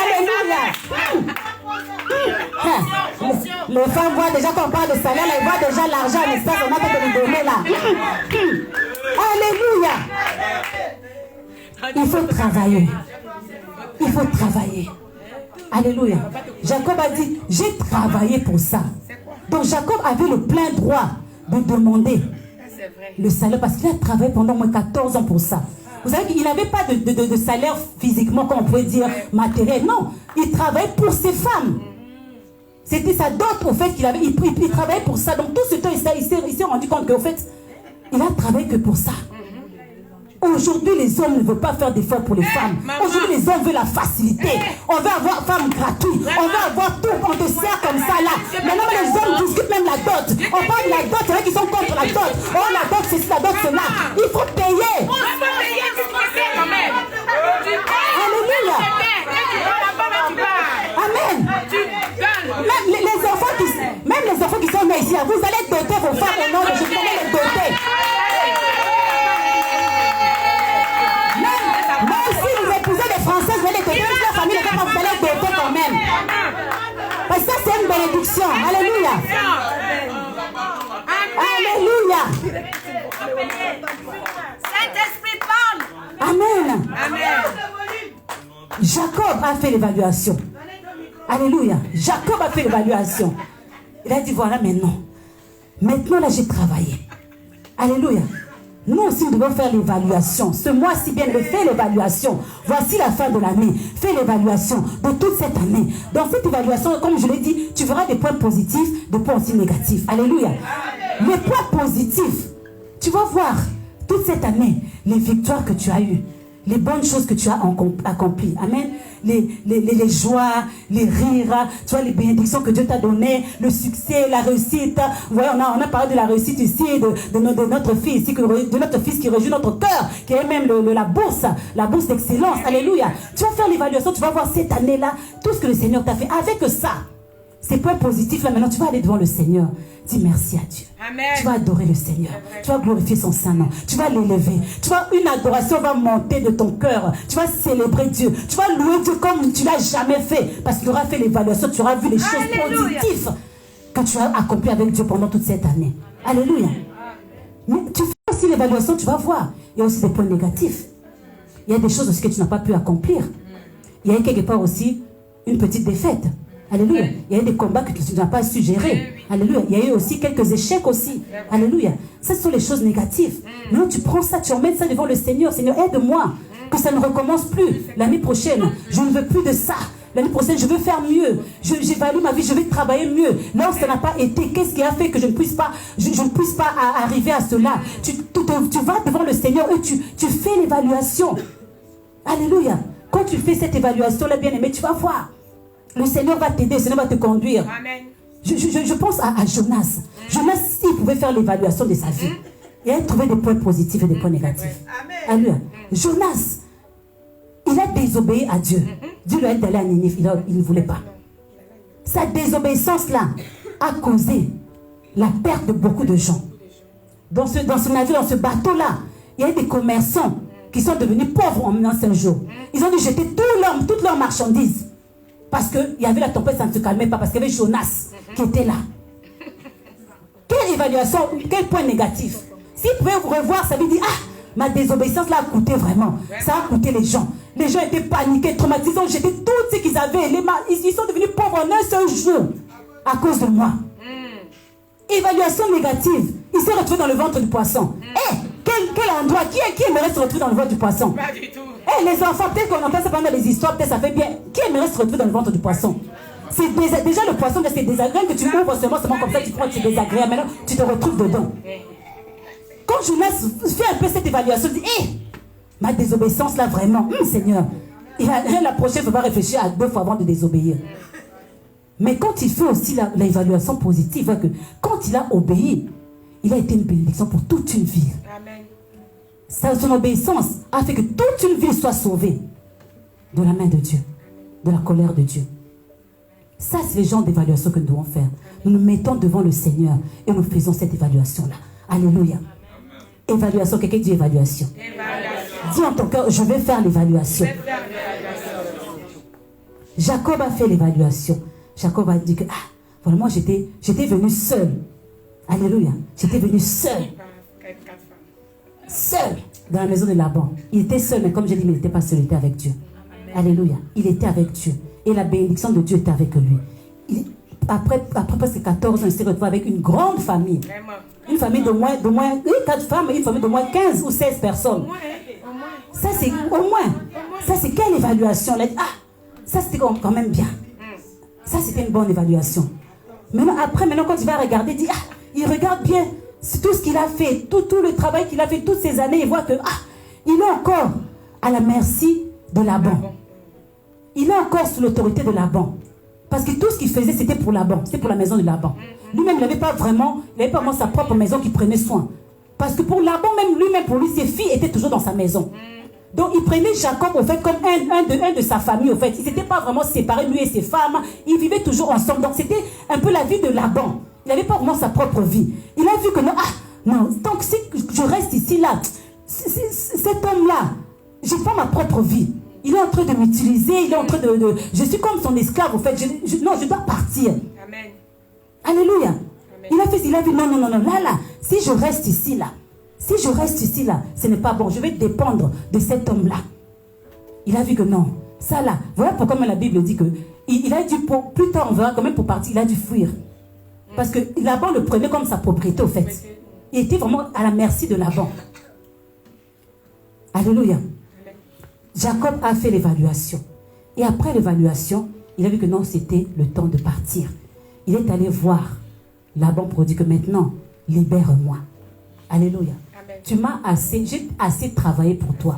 Alléluia. Les femmes voient déjà qu'on parle de salaire, elles voient déjà l'argent, mais ça, on a pas de lui donner là. Alléluia. Il faut travailler. Il faut travailler. Alléluia. Jacob a dit, j'ai travaillé pour ça. Donc Jacob avait le plein droit de demander le salaire parce qu'il a travaillé pendant au moins 14 ans pour ça. Vous savez qu'il n'avait pas de salaire physiquement, comme on pourrait dire, matériel. Non, il travaillait pour ses femmes. C'était sa dot au fait il travaillait pour ça. Donc tout ce temps, il s'est rendu compte qu'au fait, il a travaillé que pour ça. Aujourd'hui, les hommes ne veulent pas faire d'efforts pour les femmes. Aujourd'hui, les hommes veulent la facilité. On veut avoir femme gratuite. On veut avoir tout. On te sert comme ça là. Maintenant, les hommes discutent même la dot. On parle de la dot. Il y en a qui sont contre la dot. Oh, la dot, c'est la dot, c'est là. Il faut payer. Alléluia. Amen. Même les enfants qui sont nés ici, vous allez doter vos femmes au nom de Jésus. Vous allez les doter. Même si vous épousez des Françaises, vous allez doter la famille, les femmes, vous allez doter quand même. Parce que ça, c'est une bénédiction. Alléluia. Alléluia. Saint-Esprit parle. Amen. Amen. Jacob a fait l'évaluation. Alléluia. Jacob a fait l'évaluation. Il a dit, voilà maintenant. Maintenant, là, j'ai travaillé. Alléluia. Nous aussi, nous devons faire l'évaluation. Ce mois-ci, bien, fais l'évaluation. Voici la fin de l'année. Fais l'évaluation de toute cette année. Dans cette évaluation, comme je l'ai dit, tu verras des points positifs, des points aussi négatifs. Alléluia. Les points positifs, tu vas voir toute cette année les victoires que tu as eues, les bonnes choses que tu as accomplies. Amen. Les joies, les rires, tu vois, les bénédictions que Dieu t'a données, le succès, la réussite. Vous voyez, on a parlé de la réussite ici, de notre fils, de notre fils qui réjouit notre cœur, qui est même la bourse d'excellence. Alléluia. Tu vas faire l'évaluation, tu vas voir cette année-là, tout ce que le Seigneur t'a fait. Avec ça, ces points positifs là, maintenant, tu vas aller devant le Seigneur. Dis merci à Dieu. Amen. Tu vas adorer le Seigneur. Tu vas glorifier son Saint-Nom. Tu vas l'élever. Une adoration va monter de ton cœur. Tu vas célébrer Dieu. Tu vas louer Dieu comme tu ne l'as jamais fait. Parce que tu auras fait l'évaluation. Tu auras vu les choses positives que tu as accomplies avec Dieu pendant toute cette année. Alléluia. Mais tu fais aussi l'évaluation, tu vas voir. Il y a aussi des points négatifs. Il y a des choses aussi que tu n'as pas pu accomplir. Il y a quelque part aussi une petite défaite. Alléluia. Il y a eu des combats que tu n'as pas su gérer. Alléluia. Il y a eu aussi quelques échecs aussi. Alléluia. Ça, ce sont les choses négatives. Maintenant, tu prends ça, tu emmènes ça devant le Seigneur. Seigneur, aide-moi. Que ça ne recommence plus. L'année prochaine, je ne veux plus de ça. L'année prochaine, je veux faire mieux. J'évalue ma vie, je vais travailler mieux. Là où ça n'a pas été, qu'est-ce qui a fait que je ne puisse pas arriver à cela? Tu vas devant le Seigneur et tu fais l'évaluation. Alléluia. Quand tu fais cette évaluation-là, bien-aimé, tu vas voir. Le Seigneur va t'aider, le Seigneur va te conduire. Amen. Je pense à Jonas. Jonas, s'il pouvait faire l'évaluation de sa vie, il a trouvé des points positifs et des points négatifs. Amen. Alléluia. Jonas, il a désobéi à Dieu. Dieu lui a dit d'aller à Ninive, il ne voulait pas. Sa désobéissance-là a causé la perte de beaucoup de gens. Dans ce navire, dans ce bateau-là, il y a des commerçants qui sont devenus pauvres en un seul jour. Ils ont dû jeter toutes leurs marchandises. Parce qu'il y avait la tempête, ça ne se calmait pas. Parce qu'il y avait Jonas qui était là. Quelle évaluation, quel point négatif. S'il pouvait vous revoir, ça veut dire, ma désobéissance là a coûté vraiment. Ça a coûté les gens. Les gens étaient paniqués, traumatisés, ils ont jeté tout ce qu'ils avaient. Ils sont devenus pauvres en un seul jour à cause de moi. Évaluation négative. Il s'est retrouvé dans le ventre du poisson. Quel endroit, qui aimerait se retrouver dans le ventre du poisson? Pas du tout. Les enfants, peut-être qu'on entend ça pendant les histoires, peut-être ça fait bien. Qui aimerait se retrouver dans le ventre du poisson? C'est déjà le poisson, c'est désagréable que tu ouvres seulement comme ça, tu crois que c'est désagréable. Maintenant, tu te retrouves dedans. Quand Jonas fait un peu cette évaluation, il dit, ma désobéissance là, vraiment, Seigneur, la prochaine, il ne faut pas réfléchir à 2 fois avant de désobéir. Mais quand il fait aussi l'évaluation positive, il voit que quand il a obéi, il a été une bénédiction pour toute une vie. Amen. Son obéissance a fait que toute une vie soit sauvée de la main de Dieu, de la colère de Dieu. Ça, c'est le genre d'évaluation que nous devons faire. Nous nous mettons devant le Seigneur et nous faisons cette évaluation-là. Alléluia. Amen. Évaluation, quelqu'un dit évaluation. Dis en ton cœur, je vais faire l'évaluation. Jacob a fait l'évaluation. Jacob a dit que, voilà, moi j'étais venu seul. Alléluia. J'étais venu seul. Seul dans la maison de Laban. Il était seul, mais comme j'ai dit, il n'était pas seul, il était avec Dieu. Alléluia. Il était avec Dieu. Et la bénédiction de Dieu était avec lui. Après presque 14 ans, il s'est retrouvé avec une grande famille. Une famille de moins 4 femmes et une famille de moins 15 ou 16 personnes. Ça, c'est au moins. Ça, c'est quelle évaluation? Ça, c'était quand même bien. Ça, c'était une bonne évaluation. Maintenant, quand il va regarder, il dit, il regarde bien tout ce qu'il a fait, tout le travail qu'il a fait toutes ces années, il voit que, il est encore à la merci de Laban. Il est encore sous l'autorité de Laban. Parce que tout ce qu'il faisait, c'était pour Laban, c'était pour la maison de Laban. Lui-même, il n'avait pas vraiment sa propre maison qui prenait soin. Parce que pour Laban, lui-même, pour lui, ses filles étaient toujours dans sa maison. Donc, il prenait Jacob, au fait, comme un de sa famille, au fait. Ils n'étaient pas vraiment séparés, lui et ses femmes. Ils vivaient toujours ensemble. Donc, c'était un peu la vie de Laban. Il n'avait pas vraiment sa propre vie. Il a vu que non, donc si je reste ici, là, cet homme-là, je n'ai pas ma propre vie. Il est en train de m'utiliser, il est en train de... Je suis comme son esclave, au fait. Non, je dois partir. Amen. Alléluia. Amen. Il a vu, non, là, si je reste ici, là, Si je reste ici, là, ce n'est pas bon. Je vais dépendre de cet homme-là. Il a vu que non. Ça, là, voilà pourquoi la Bible dit que il a dû, plus tard, on verra quand même pour partir, il a dû fuir. Parce que Laban le prenait comme sa propriété, au fait. Il était vraiment à la merci de Laban. Alléluia. Jacob a fait l'évaluation. Et après l'évaluation, il a vu que non, c'était le temps de partir. Il est allé voir Laban pour dire que maintenant, libère-moi. Alléluia. J'ai assez travaillé pour toi.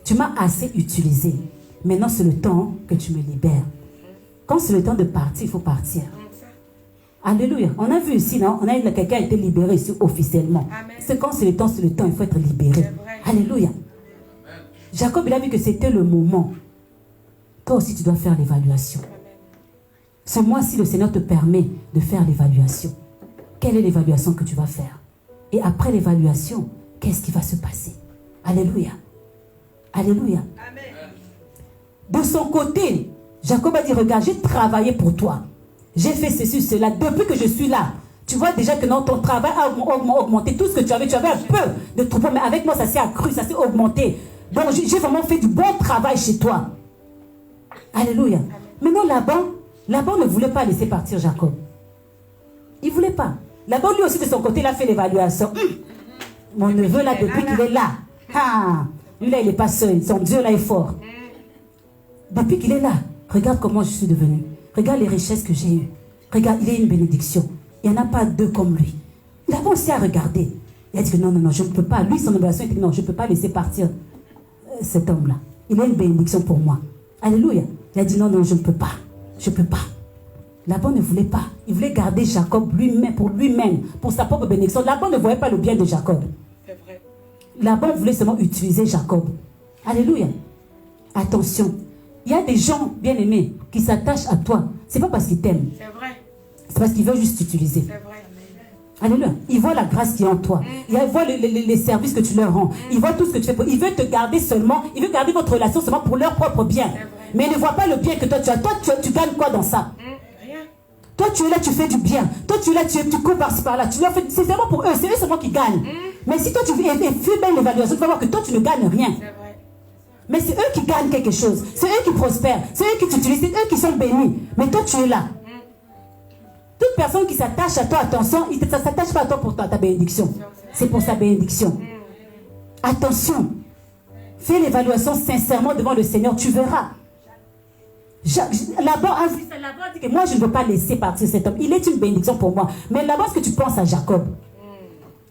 Tu m'as assez utilisé. Maintenant, c'est le temps que tu me libères. Quand c'est le temps de partir, il faut partir. Alléluia. On a vu ici, non? On a quelqu'un qui a été libéré ici officiellement. C'est quand c'est le temps, il faut être libéré. Alléluia. Jacob, il a vu que c'était le moment. Toi aussi, tu dois faire l'évaluation. Ce mois-ci, le Seigneur te permet de faire l'évaluation. Quelle est l'évaluation que tu vas faire? Et après l'évaluation, qu'est-ce qui va se passer? Alléluia. Alléluia. Amen. De son côté, Jacob a dit, regarde, j'ai travaillé pour toi. J'ai fait ceci, cela. Depuis que je suis là, tu vois déjà que non, ton travail a augmenté. Tout ce que tu avais un peu de troupeau, mais avec moi, ça s'est accru, ça s'est augmenté. Donc, j'ai vraiment fait du bon travail chez toi. Alléluia. Maintenant, Laban ne voulait pas laisser partir Jacob. Il ne voulait pas. Laban, lui aussi, de son côté, il a fait l'évaluation. Mon neveu, là, depuis qu'il est là. Lui, là, il n'est pas seul. Son Dieu, là, est fort. Depuis qu'il est là, regarde comment je suis devenu. Regarde les richesses que j'ai eues. Regarde, il est une bénédiction. Il n'y en a pas deux comme lui. Laban aussi a regardé. Il a dit que non, je ne peux pas. Lui, son évaluation, il dit non, je ne peux pas laisser partir cet homme-là. Il est une bénédiction pour moi. Alléluia. Il a dit non, je ne peux pas. Je ne peux pas. Laban ne voulait pas. Il voulait garder Jacob lui-même, pour sa propre bénédiction. Laban ne voyait pas le bien de Jacob. C'est vrai. Laban voulait seulement utiliser Jacob. Alléluia. Attention. Il y a des gens bien-aimés qui s'attachent à toi. Ce n'est pas parce qu'ils t'aiment. C'est vrai. C'est parce qu'ils veulent juste t'utiliser. C'est vrai. Alléluia. Ils voient la grâce qui est en toi. Ils voient les services que tu leur rends. Ils voient tout ce que tu fais. Ils veulent te garder seulement. Ils veulent garder votre relation seulement pour leur propre bien. Mais ils ne voient pas le bien que toi tu as. Toi, tu gagnes quoi dans ça? Rien. Toi, tu es là, tu fais du bien. Toi, tu es là, tu cours par-ci par-là. C'est seulement pour eux. C'est eux seulement qui gagnent. Mais si toi, tu fais bien l'évaluation, tu vas voir que toi, tu ne gagnes rien. C'est vrai. Mais c'est eux qui gagnent quelque chose. C'est eux qui prospèrent. C'est eux qui t'utilisent. C'est eux qui sont bénis. Mais toi, tu es là. Toute personne qui s'attache à toi, attention, il ne s'attache pas à toi pour ta bénédiction. C'est pour sa bénédiction. Attention. Fais l'évaluation sincèrement devant le Seigneur. Tu verras. Laban a dit que moi, je ne veux pas laisser partir cet homme. Il est une bénédiction pour moi. Mais là-bas, est-ce que tu penses à Jacob?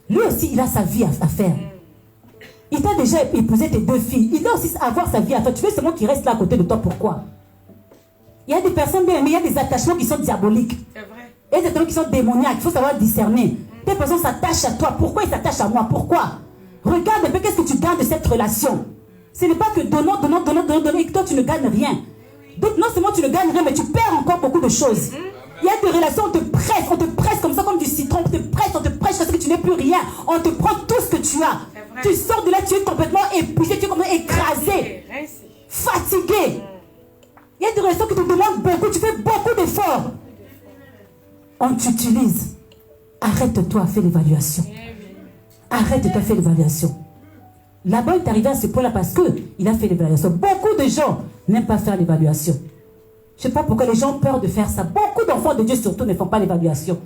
Lui aussi, il a sa vie à faire. Il t'a déjà épousé tes deux filles. Il doit aussi avoir sa vie à faire. Tu veux seulement qu'il reste là à côté de toi. Pourquoi? Il y a des personnes bien, mais il y a des attachements qui sont diaboliques. C'est vrai. Il y a des attachements qui sont démoniaques. Il faut savoir discerner. Des personnes s'attachent à toi. Pourquoi ils s'attachent à moi? Pourquoi? Regarde un peu qu'est-ce que tu gagnes de cette relation. Ce n'est pas que donnons et que toi tu ne gagnes rien. Donc non seulement tu ne gagnes rien, mais tu perds encore beaucoup de choses. Il y a des relations, on te presse comme ça, comme du citron, on te presse parce que tu n'es plus rien. On te prend tout ce que tu as. Tu sors de là, tu es complètement épuisé, tu es complètement écrasé, fatigué. Il y a des relations qui te demandent beaucoup, tu fais beaucoup d'efforts. On t'utilise. Arrête-toi, fais l'évaluation. Arrête-toi, fais l'évaluation. Là-bas, il est arrivé à ce point-là parce qu'il a fait l'évaluation. Beaucoup de gens n'aiment pas faire l'évaluation. Je ne sais pas pourquoi les gens ont peur de faire ça. Beaucoup d'enfants de Dieu surtout ne font pas l'évaluation.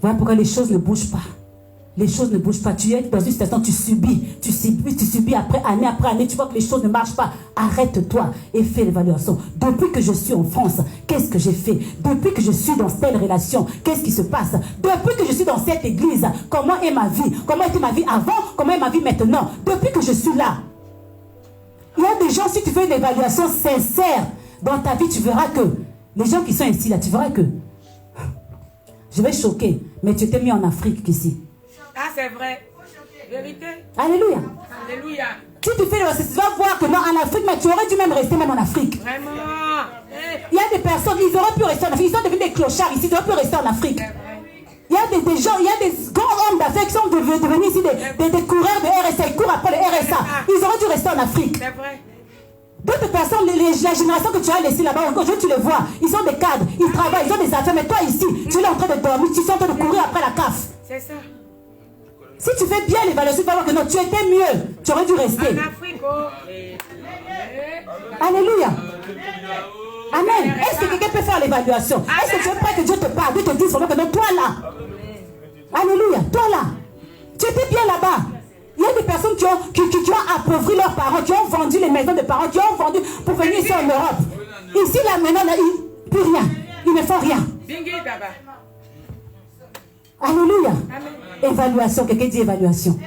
Voilà pourquoi les choses ne bougent pas. Les choses ne bougent pas. Tu es dans une situation, tu subis après année, tu vois que les choses ne marchent pas. Arrête-toi et fais l'évaluation. Depuis que je suis en France, qu'est-ce que j'ai fait? Depuis que je suis dans telle relation, qu'est-ce qui se passe? Depuis que je suis dans cette église, comment est ma vie? Comment était ma vie avant? Comment est ma vie maintenant? Depuis que je suis là. Il y a des gens, si tu fais une évaluation sincère dans ta vie, tu verras que les gens qui sont ici, là, tu verras que je vais choquer, mais tu t'es mis en Afrique ici. Ah, c'est vrai. Vérité. Alléluia. Alléluia. Si tu fais tu vas voir que non, en Afrique, mais tu aurais dû même rester même en Afrique. Vraiment. Il y a des personnes, ils auraient pu rester en Afrique. Ils sont devenus des clochards ici, ils auraient pu rester en Afrique. Il y a des gens, il y a des grands hommes d'affaires qui sont devenus ici des coureurs de RSA. Ils courent après le RSA. Ils auraient dû rester en Afrique. C'est vrai. D'autres personnes, la génération que tu as laissée là-bas, aujourd'hui tu les vois. Ils sont des cadres, ils travaillent, ils ont des affaires. Mais toi ici, tu es là en train de dormir, tu es en train de courir après la CAF. C'est ça. Si tu fais bien l'évaluation, tu vas voir que non, tu étais mieux. Tu aurais dû rester. En Afrique, oh. Alléluia. Amen. Est-ce que quelqu'un peut faire l'évaluation? Est-ce que tu veux pas que Dieu te parle, Dieu te dise vraiment que non, toi là. Alléluia. Toi là. Tu étais bien là-bas. Il y a des personnes qui ont appauvri leurs parents, qui ont vendu les maisons de parents, qui ont vendu pour venir ici en Europe. Ici, là, maintenant, là, plus rien. Ils ne font rien. Alléluia. Évaluation. Quelqu'un dit évaluation.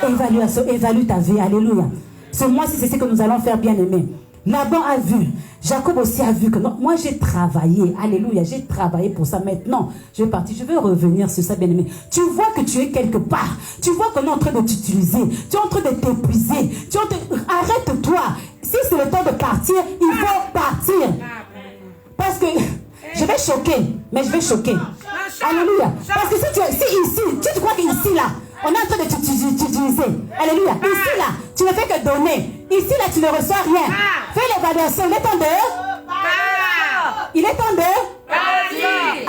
Évaluation. Évalue ta vie. Alléluia. Ce mois-ci, c'est ce que nous allons faire, bien aimé. Laban a vu. Jacob aussi a vu que non, moi j'ai travaillé. Alléluia. J'ai travaillé pour ça. Maintenant, je vais partir. Je vais revenir sur ça, bien aimé. Tu vois que tu es quelque part. Tu vois qu'on est en train de t'utiliser. Tu es en train de t'épuiser. Arrête-toi. Si c'est le temps de partir, il faut partir. Parce que je vais choquer. Mais je vais choquer. Alléluia. Parce que si ici, tu crois qu'ici là, on est en train de t'utiliser. Alléluia. Ici là, tu ne fais que donner. Ici là, tu ne reçois rien. Fais l'évaluation. Il est temps de... Il est temps de...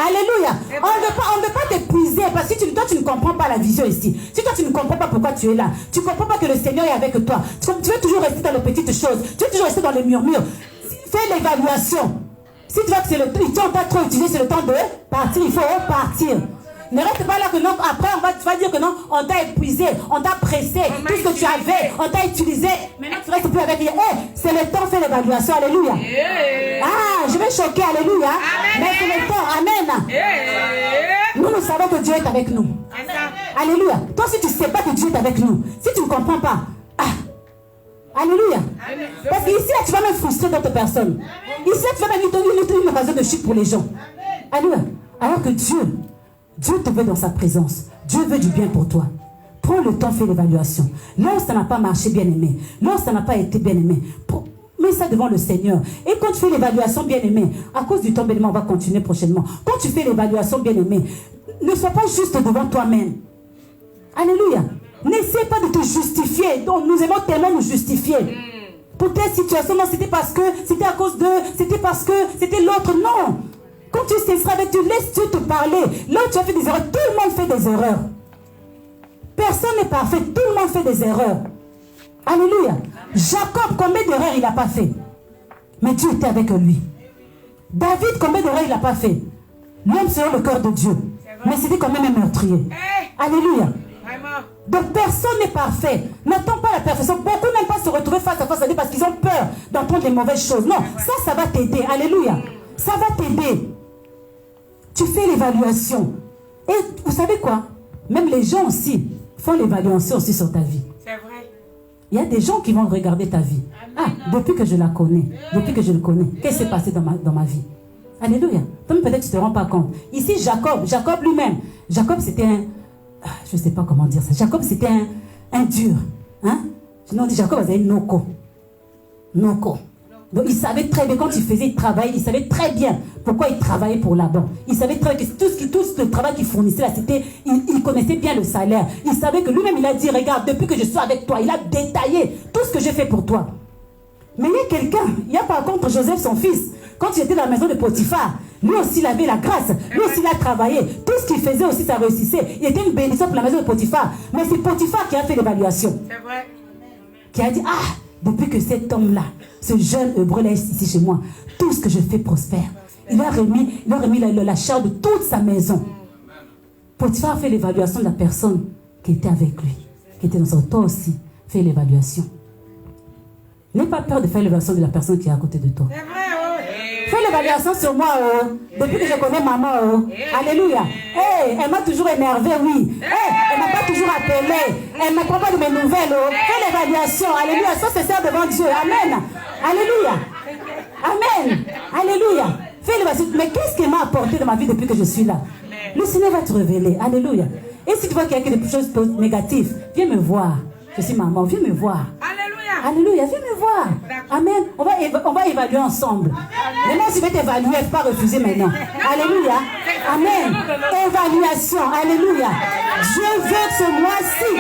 Alléluia. On ne veut pas t'épuiser parce que toi, tu ne comprends pas la vision ici. Si toi, tu ne comprends pas pourquoi tu es là, tu ne comprends pas que le Seigneur est avec toi. Tu veux toujours rester dans les petites choses. Tu veux toujours rester dans les murmures. Fais l'évaluation. Si tu vois que c'est le temps, on t'a trop utilisé, c'est le temps de partir. Il faut repartir. Ne reste pas là que non, après tu vas dire que non, on t'a épuisé, on t'a pressé, tout ce que tu avais, on t'a utilisé. Maintenant tu restes plus avec lui. C'est le temps, fais l'évaluation, alléluia. Ah, je vais choquer, alléluia. Mais c'est le temps, amen. Nous savons que Dieu est avec nous. Alléluia. Toi, si tu ne sais pas que Dieu est avec nous, si tu ne comprends pas, alléluia. Parce qu'ici, là, tu vas même frustrer d'autres personnes. Ici, là, tu vas même une occasion de chute pour les gens. Alléluia. Alors que Dieu te veut dans sa présence. Dieu veut du bien pour toi. Prends le temps, fais l'évaluation. Là où ça n'a pas marché, bien aimé. Là où ça n'a pas été bien aimé. Mets ça devant le Seigneur. Et quand tu fais l'évaluation, bien aimé, à cause du temps, bien aimé, on va continuer prochainement. Quand tu fais l'évaluation, bien aimé, ne sois pas juste devant toi-même. Alléluia. N'essaie pas de te justifier. Donc, nous aimons tellement nous justifier. Pour telle situation, non, c'était parce que, c'était à cause de, c'était parce que, c'était l'autre. Non. Quand tu cesseras avec Dieu, laisse Dieu te parler. Là où tu as fait des erreurs, tout le monde fait des erreurs. Personne n'est parfait, tout le monde fait des erreurs. Alléluia. Jacob, combien d'erreurs il n'a pas fait? Mais Dieu était avec lui. David, combien d'erreurs il n'a pas fait? L'homme selon le cœur de Dieu. Mais c'était quand même un meurtrier. Alléluia. Donc personne n'est parfait. N'attends pas la perfection. Beaucoup n'aiment pas se retrouver face à face à Dieu parce qu'ils ont peur d'entendre les mauvaises choses. Non, ça va t'aider. Alléluia. Ça va t'aider. Tu fais l'évaluation. Et vous savez quoi? Même les gens aussi font l'évaluation aussi sur ta vie. C'est vrai. Il y a des gens qui vont regarder ta vie. Ah, depuis que je la connais, depuis que je le connais, qu'est-ce qui s'est passé dans ma vie? Alléluia. Toi, peut-être tu ne te rends pas compte. Ici, Jacob lui-même. Jacob, c'était un... je ne sais pas comment dire ça. Jacob, c'était un dur. Hein? Sinon, on dit Jacob, c'était un noko. Noko. Donc, il savait très bien, quand il faisait, il travaillait, il savait très bien pourquoi il travaillait pour Laban. Il savait très bien que tout ce travail qu'il fournissait là, c'était, il connaissait bien le salaire. Il savait que lui-même, il a dit, regarde, depuis que je suis avec toi, il a détaillé tout ce que j'ai fait pour toi. Mais il y a quelqu'un, il y a par contre Joseph, son fils, quand il était dans la maison de Potiphar, lui aussi, il avait la grâce. Lui aussi, il a travaillé. Tout ce qu'il faisait aussi, ça réussissait. Il était une bénédiction pour la maison de Potiphar. Mais c'est Potiphar qui a fait l'évaluation. C'est vrai. Qui a dit, depuis que cet homme-là, ce jeune hébreu là est ici chez moi, tout ce que je fais prospère. Il a remis la charge de toute sa maison. Potiphar a fait l'évaluation de la personne qui était avec lui, qui était dans son toi aussi. Fais l'évaluation. N'aie pas peur de faire l'évaluation de la personne qui est à côté de toi. C'est vrai, Fais l'évaluation sur moi, depuis que je connais maman. Alléluia. Elle m'a toujours énervé, oui. Elle m'a pas toujours appelé. Elle ne prend pas de mes nouvelles. Fais l'évaluation. Alléluia. Ça, c'est ça devant Dieu. Amen. Alléluia. Amen. Alléluia. Fais l'évaluation. Mais qu'est-ce qu'elle m'a apporté dans ma vie depuis que je suis là? Le Seigneur va te révéler. Alléluia. Et si tu vois qu'il y a des choses négatives, viens me voir. Je suis maman. Viens me voir. Alléluia, viens me voir. Amen. On va évaluer ensemble. Maintenant, si je vais t'évaluer, il ne faut pas refuser maintenant. Alléluia. Amen. Évaluation. Alléluia. Dieu veut que ce mois-ci,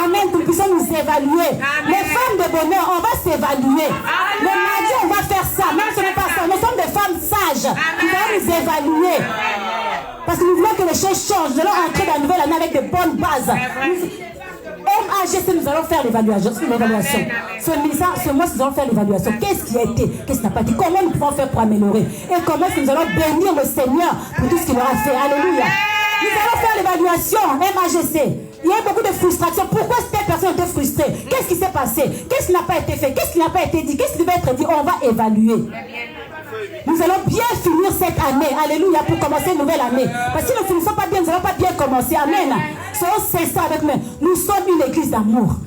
amen, que nous puissions nous évaluer. Les femmes de bonheur, on va s'évaluer. Le mardi, on va faire ça. Même si ce n'est pas ça. Nous sommes des femmes sages qui vont nous évaluer. Parce que nous voulons que les choses changent. Nous allons entrer dans la nouvelle année avec de bonnes bases. MAGC, nous allons faire l'évaluation. Ce mois, nous allons faire l'évaluation. Qu'est-ce qui a été? Qu'est-ce qui n'a pas été? Comment nous pouvons faire pour améliorer? Et comment est-ce que nous allons bénir le Seigneur pour tout ce qu'il aura fait? Alléluia. Nous allons faire l'évaluation. MAGC. Il y a beaucoup de frustration. Pourquoi cette personne était frustrée? Qu'est-ce qui s'est passé? Qu'est-ce qui n'a pas été fait? Qu'est-ce qui n'a pas été dit? Qu'est-ce qui devait être dit? On va évaluer. Nous allons bien finir cette année. Alléluia. Pour commencer une nouvelle année. Parce que si nous ne finissons pas bien, nous n'allons pas bien commencer. Amen. Soyons sincères avec nous. Nous sommes une église d'amour.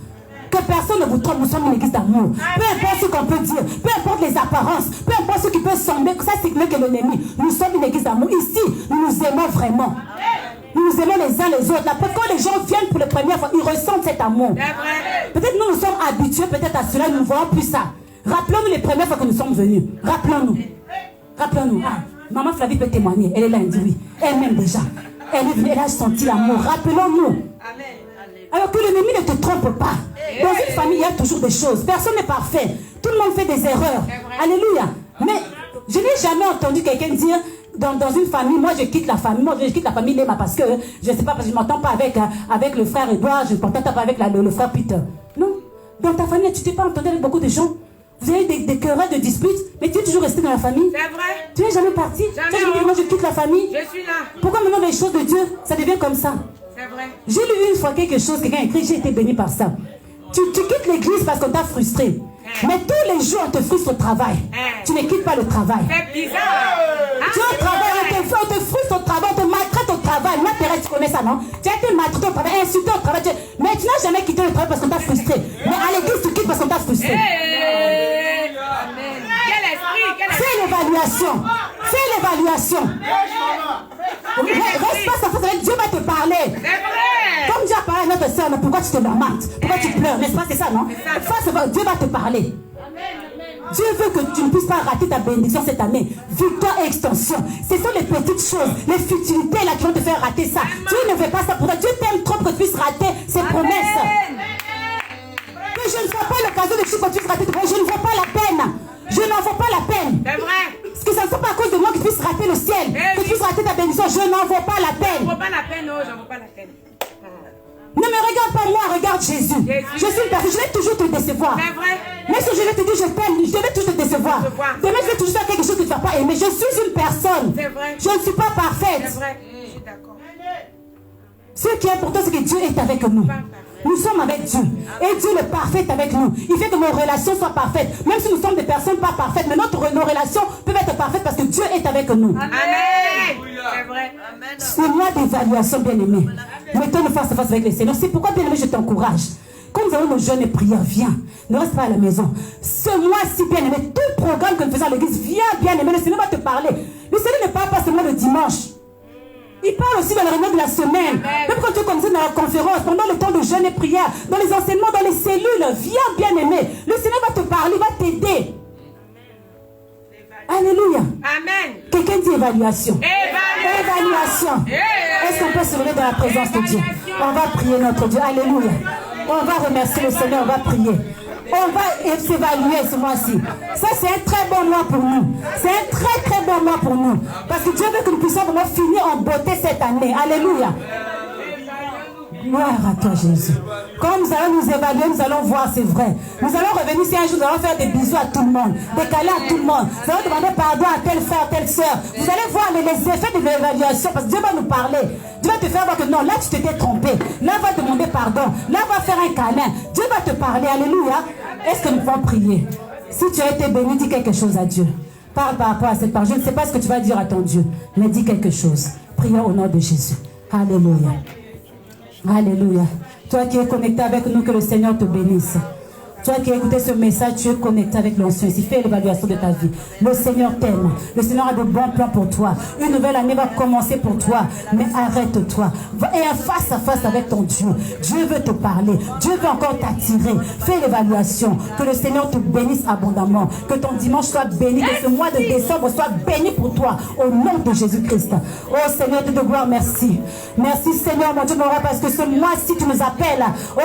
Que personne ne vous trompe, nous sommes une église d'amour. Peu importe ce qu'on peut dire, peu importe les apparences, peu importe ce qui peut sembler, que ça c'est mieux que l'ennemi. Nous sommes une église d'amour. Ici, nous nous aimons vraiment. Nous nous aimons les uns les autres. Après, quand les gens viennent pour la première fois, ils ressentent cet amour. Peut-être nous sommes habitués peut-être à cela, nous ne voyons plus ça. Rappelons-nous les premières fois que nous sommes venus. Rappelons-nous. Rappelons-nous. Ah, maman Flavie peut témoigner. Elle est là, elle dit oui. Elle-même déjà. Elle a senti l'amour. Rappelons-nous. Alors que l'ennemi ne te trompe pas. Dans une famille, il y a toujours des choses. Personne n'est parfait. Tout le monde fait des erreurs. Alléluia. Mais je n'ai jamais entendu quelqu'un dire dans une famille, moi je quitte la famille, Léma parce que je ne sais pas, parce que je ne m'entends pas avec le frère Edouard, je ne m'entends pas avec le frère Peter. Non. Dans ta famille, tu t'es pas entendu avec beaucoup de gens. Vous avez des querelles, de disputes, mais tu es toujours resté dans la famille. C'est vrai. Tu n'es jamais parti. Jamais. Tu n'as jamais dit, moi je quitte la famille. Je suis là. Pourquoi maintenant les choses de Dieu, ça devient comme ça? C'est vrai. J'ai lu une fois quelque chose, quelqu'un a écrit, j'ai été béni par ça. Tu quittes l'église parce qu'on t'a frustré. Mais tous les jours, on te frustre au travail. Tu ne quittes pas le travail. C'est bizarre. Tu es au travail, on te frustre au travail, on te maltraite au travail. Moi, Thérèse, tu connais ça, non? Tu as été maltraité au travail, insulté au travail. Mais tu n'as jamais quitté le travail parce qu'on t'a frustré. Mais à l'église, tu quittes parce qu'on t'a frustré. Quel esprit. Fais l'évaluation. Fais l'évaluation. Reste pas sa face avec Dieu, va te parler. C'est vrai. Comme Dieu a parlé à notre soeur, pourquoi tu te lamentes? Pourquoi tu pleures? N'est-ce pas? C'est ça, non? Dieu va te parler. Dieu veut que tu ne puisses pas rater ta bénédiction cette année. Victoire et extension. Ce sont les petites choses, les futilités là qui vont te faire rater ça. Dieu ne veut pas ça pour toi. Dieu t'aime trop que tu puisses rater ses promesses. Que je ne vois pas l'occasion de que tu puisses rater tes promesses. Je ne vois pas la peine. Je n'en vois pas la peine. C'est vrai. Parce que ça ne soit pas à cause de moi que tu puisses rater le ciel. Que tu puisses rater ta bénédiction. Je n'en vois pas la peine. Je ne vois pas la peine, non, j'en vois pas la peine. Ne me regarde pas moi, regarde Jésus. Je suis une personne, je vais toujours te décevoir. C'est vrai. Même si je vais te dire je t'aime, je vais toujours te décevoir. Demain, je vais toujours faire quelque chose que tu ne vas pas aimer. Je suis une personne. C'est vrai. Je ne suis pas parfaite. C'est vrai. Je suis d'accord. Ce qui est important, c'est que Dieu est avec nous. Nous sommes avec Dieu. Et Dieu le parfait est avec nous. Il fait que nos relations soient parfaites. Même si nous sommes des personnes pas parfaites, mais nos relations peuvent être parfaites parce que Dieu est avec nous. Amen. C'est vrai. C'est un mois d'évaluation, bien-aimé. Mettons-nous face à face avec le Seigneur. C'est pourquoi, bien-aimé, je t'encourage. Quand nous avons nos jeûnes et prières, viens. Ne reste pas à la maison. Ce mois-ci, bien-aimé, tout programme que nous faisons à l'église, viens, bien-aimé. Le Seigneur va te parler. Le Seigneur ne parle pas seulement le dimanche. Il parle aussi dans les réunions de la semaine. Même quand tu es comme ça dans la conférence, pendant le temps de jeûne et prière, dans les enseignements, dans les cellules, viens, bien-aimé. Le Seigneur va te parler, il va t'aider. Alléluia. Amen. Quelqu'un dit évaluation. Évaluation. Est-ce qu'on peut se lever dans la présence de Dieu? On va prier notre Dieu. Alléluia. On va remercier le Seigneur, on va prier. On va s'évaluer ce mois-ci. Ça, c'est un très bon mois pour nous. C'est un très très bon mois pour nous. Parce que Dieu veut que nous puissions vraiment finir en beauté cette année. Alléluia. Gloire à toi, Jésus. Quand nous allons nous évaluer, nous allons voir, c'est vrai. Nous allons revenir si un jour, nous allons faire des bisous à tout le monde, des câlins à tout le monde. Nous allons demander pardon à tel frère, telle soeur. Vous allez voir les effets de l'évaluation parce que Dieu va nous parler. Dieu va te faire voir que non, là tu t'étais trompé. Là, va demander pardon. Là, va faire un câlin. Dieu va te parler. Alléluia. Est-ce que nous pouvons prier? Si tu as été béni, dis quelque chose à Dieu. Parle par rapport à cette parole. Je ne sais pas ce que tu vas dire à ton Dieu, mais dis quelque chose. Prions au nom de Jésus. Alléluia. Alléluia. Toi qui es connecté avec nous, que le Seigneur te bénisse. Toi qui as écouté ce message, tu es connecté avec l'ancien. Il fait l'évaluation de ta vie. Le Seigneur t'aime. Le Seigneur a de bons plans pour toi. Une nouvelle année va commencer pour toi. Mais arrête-toi. Et face à face avec ton Dieu. Dieu veut te parler. Dieu veut encore t'attirer. Fais l'évaluation. Que le Seigneur te bénisse abondamment. Que ton dimanche soit béni. Que ce mois de décembre soit béni pour toi. Au nom de Jésus-Christ. Oh Seigneur, Dieu de gloire, merci. Merci Seigneur, mon Dieu, mon roi, parce que ce mois-ci, tu nous appelles. Oh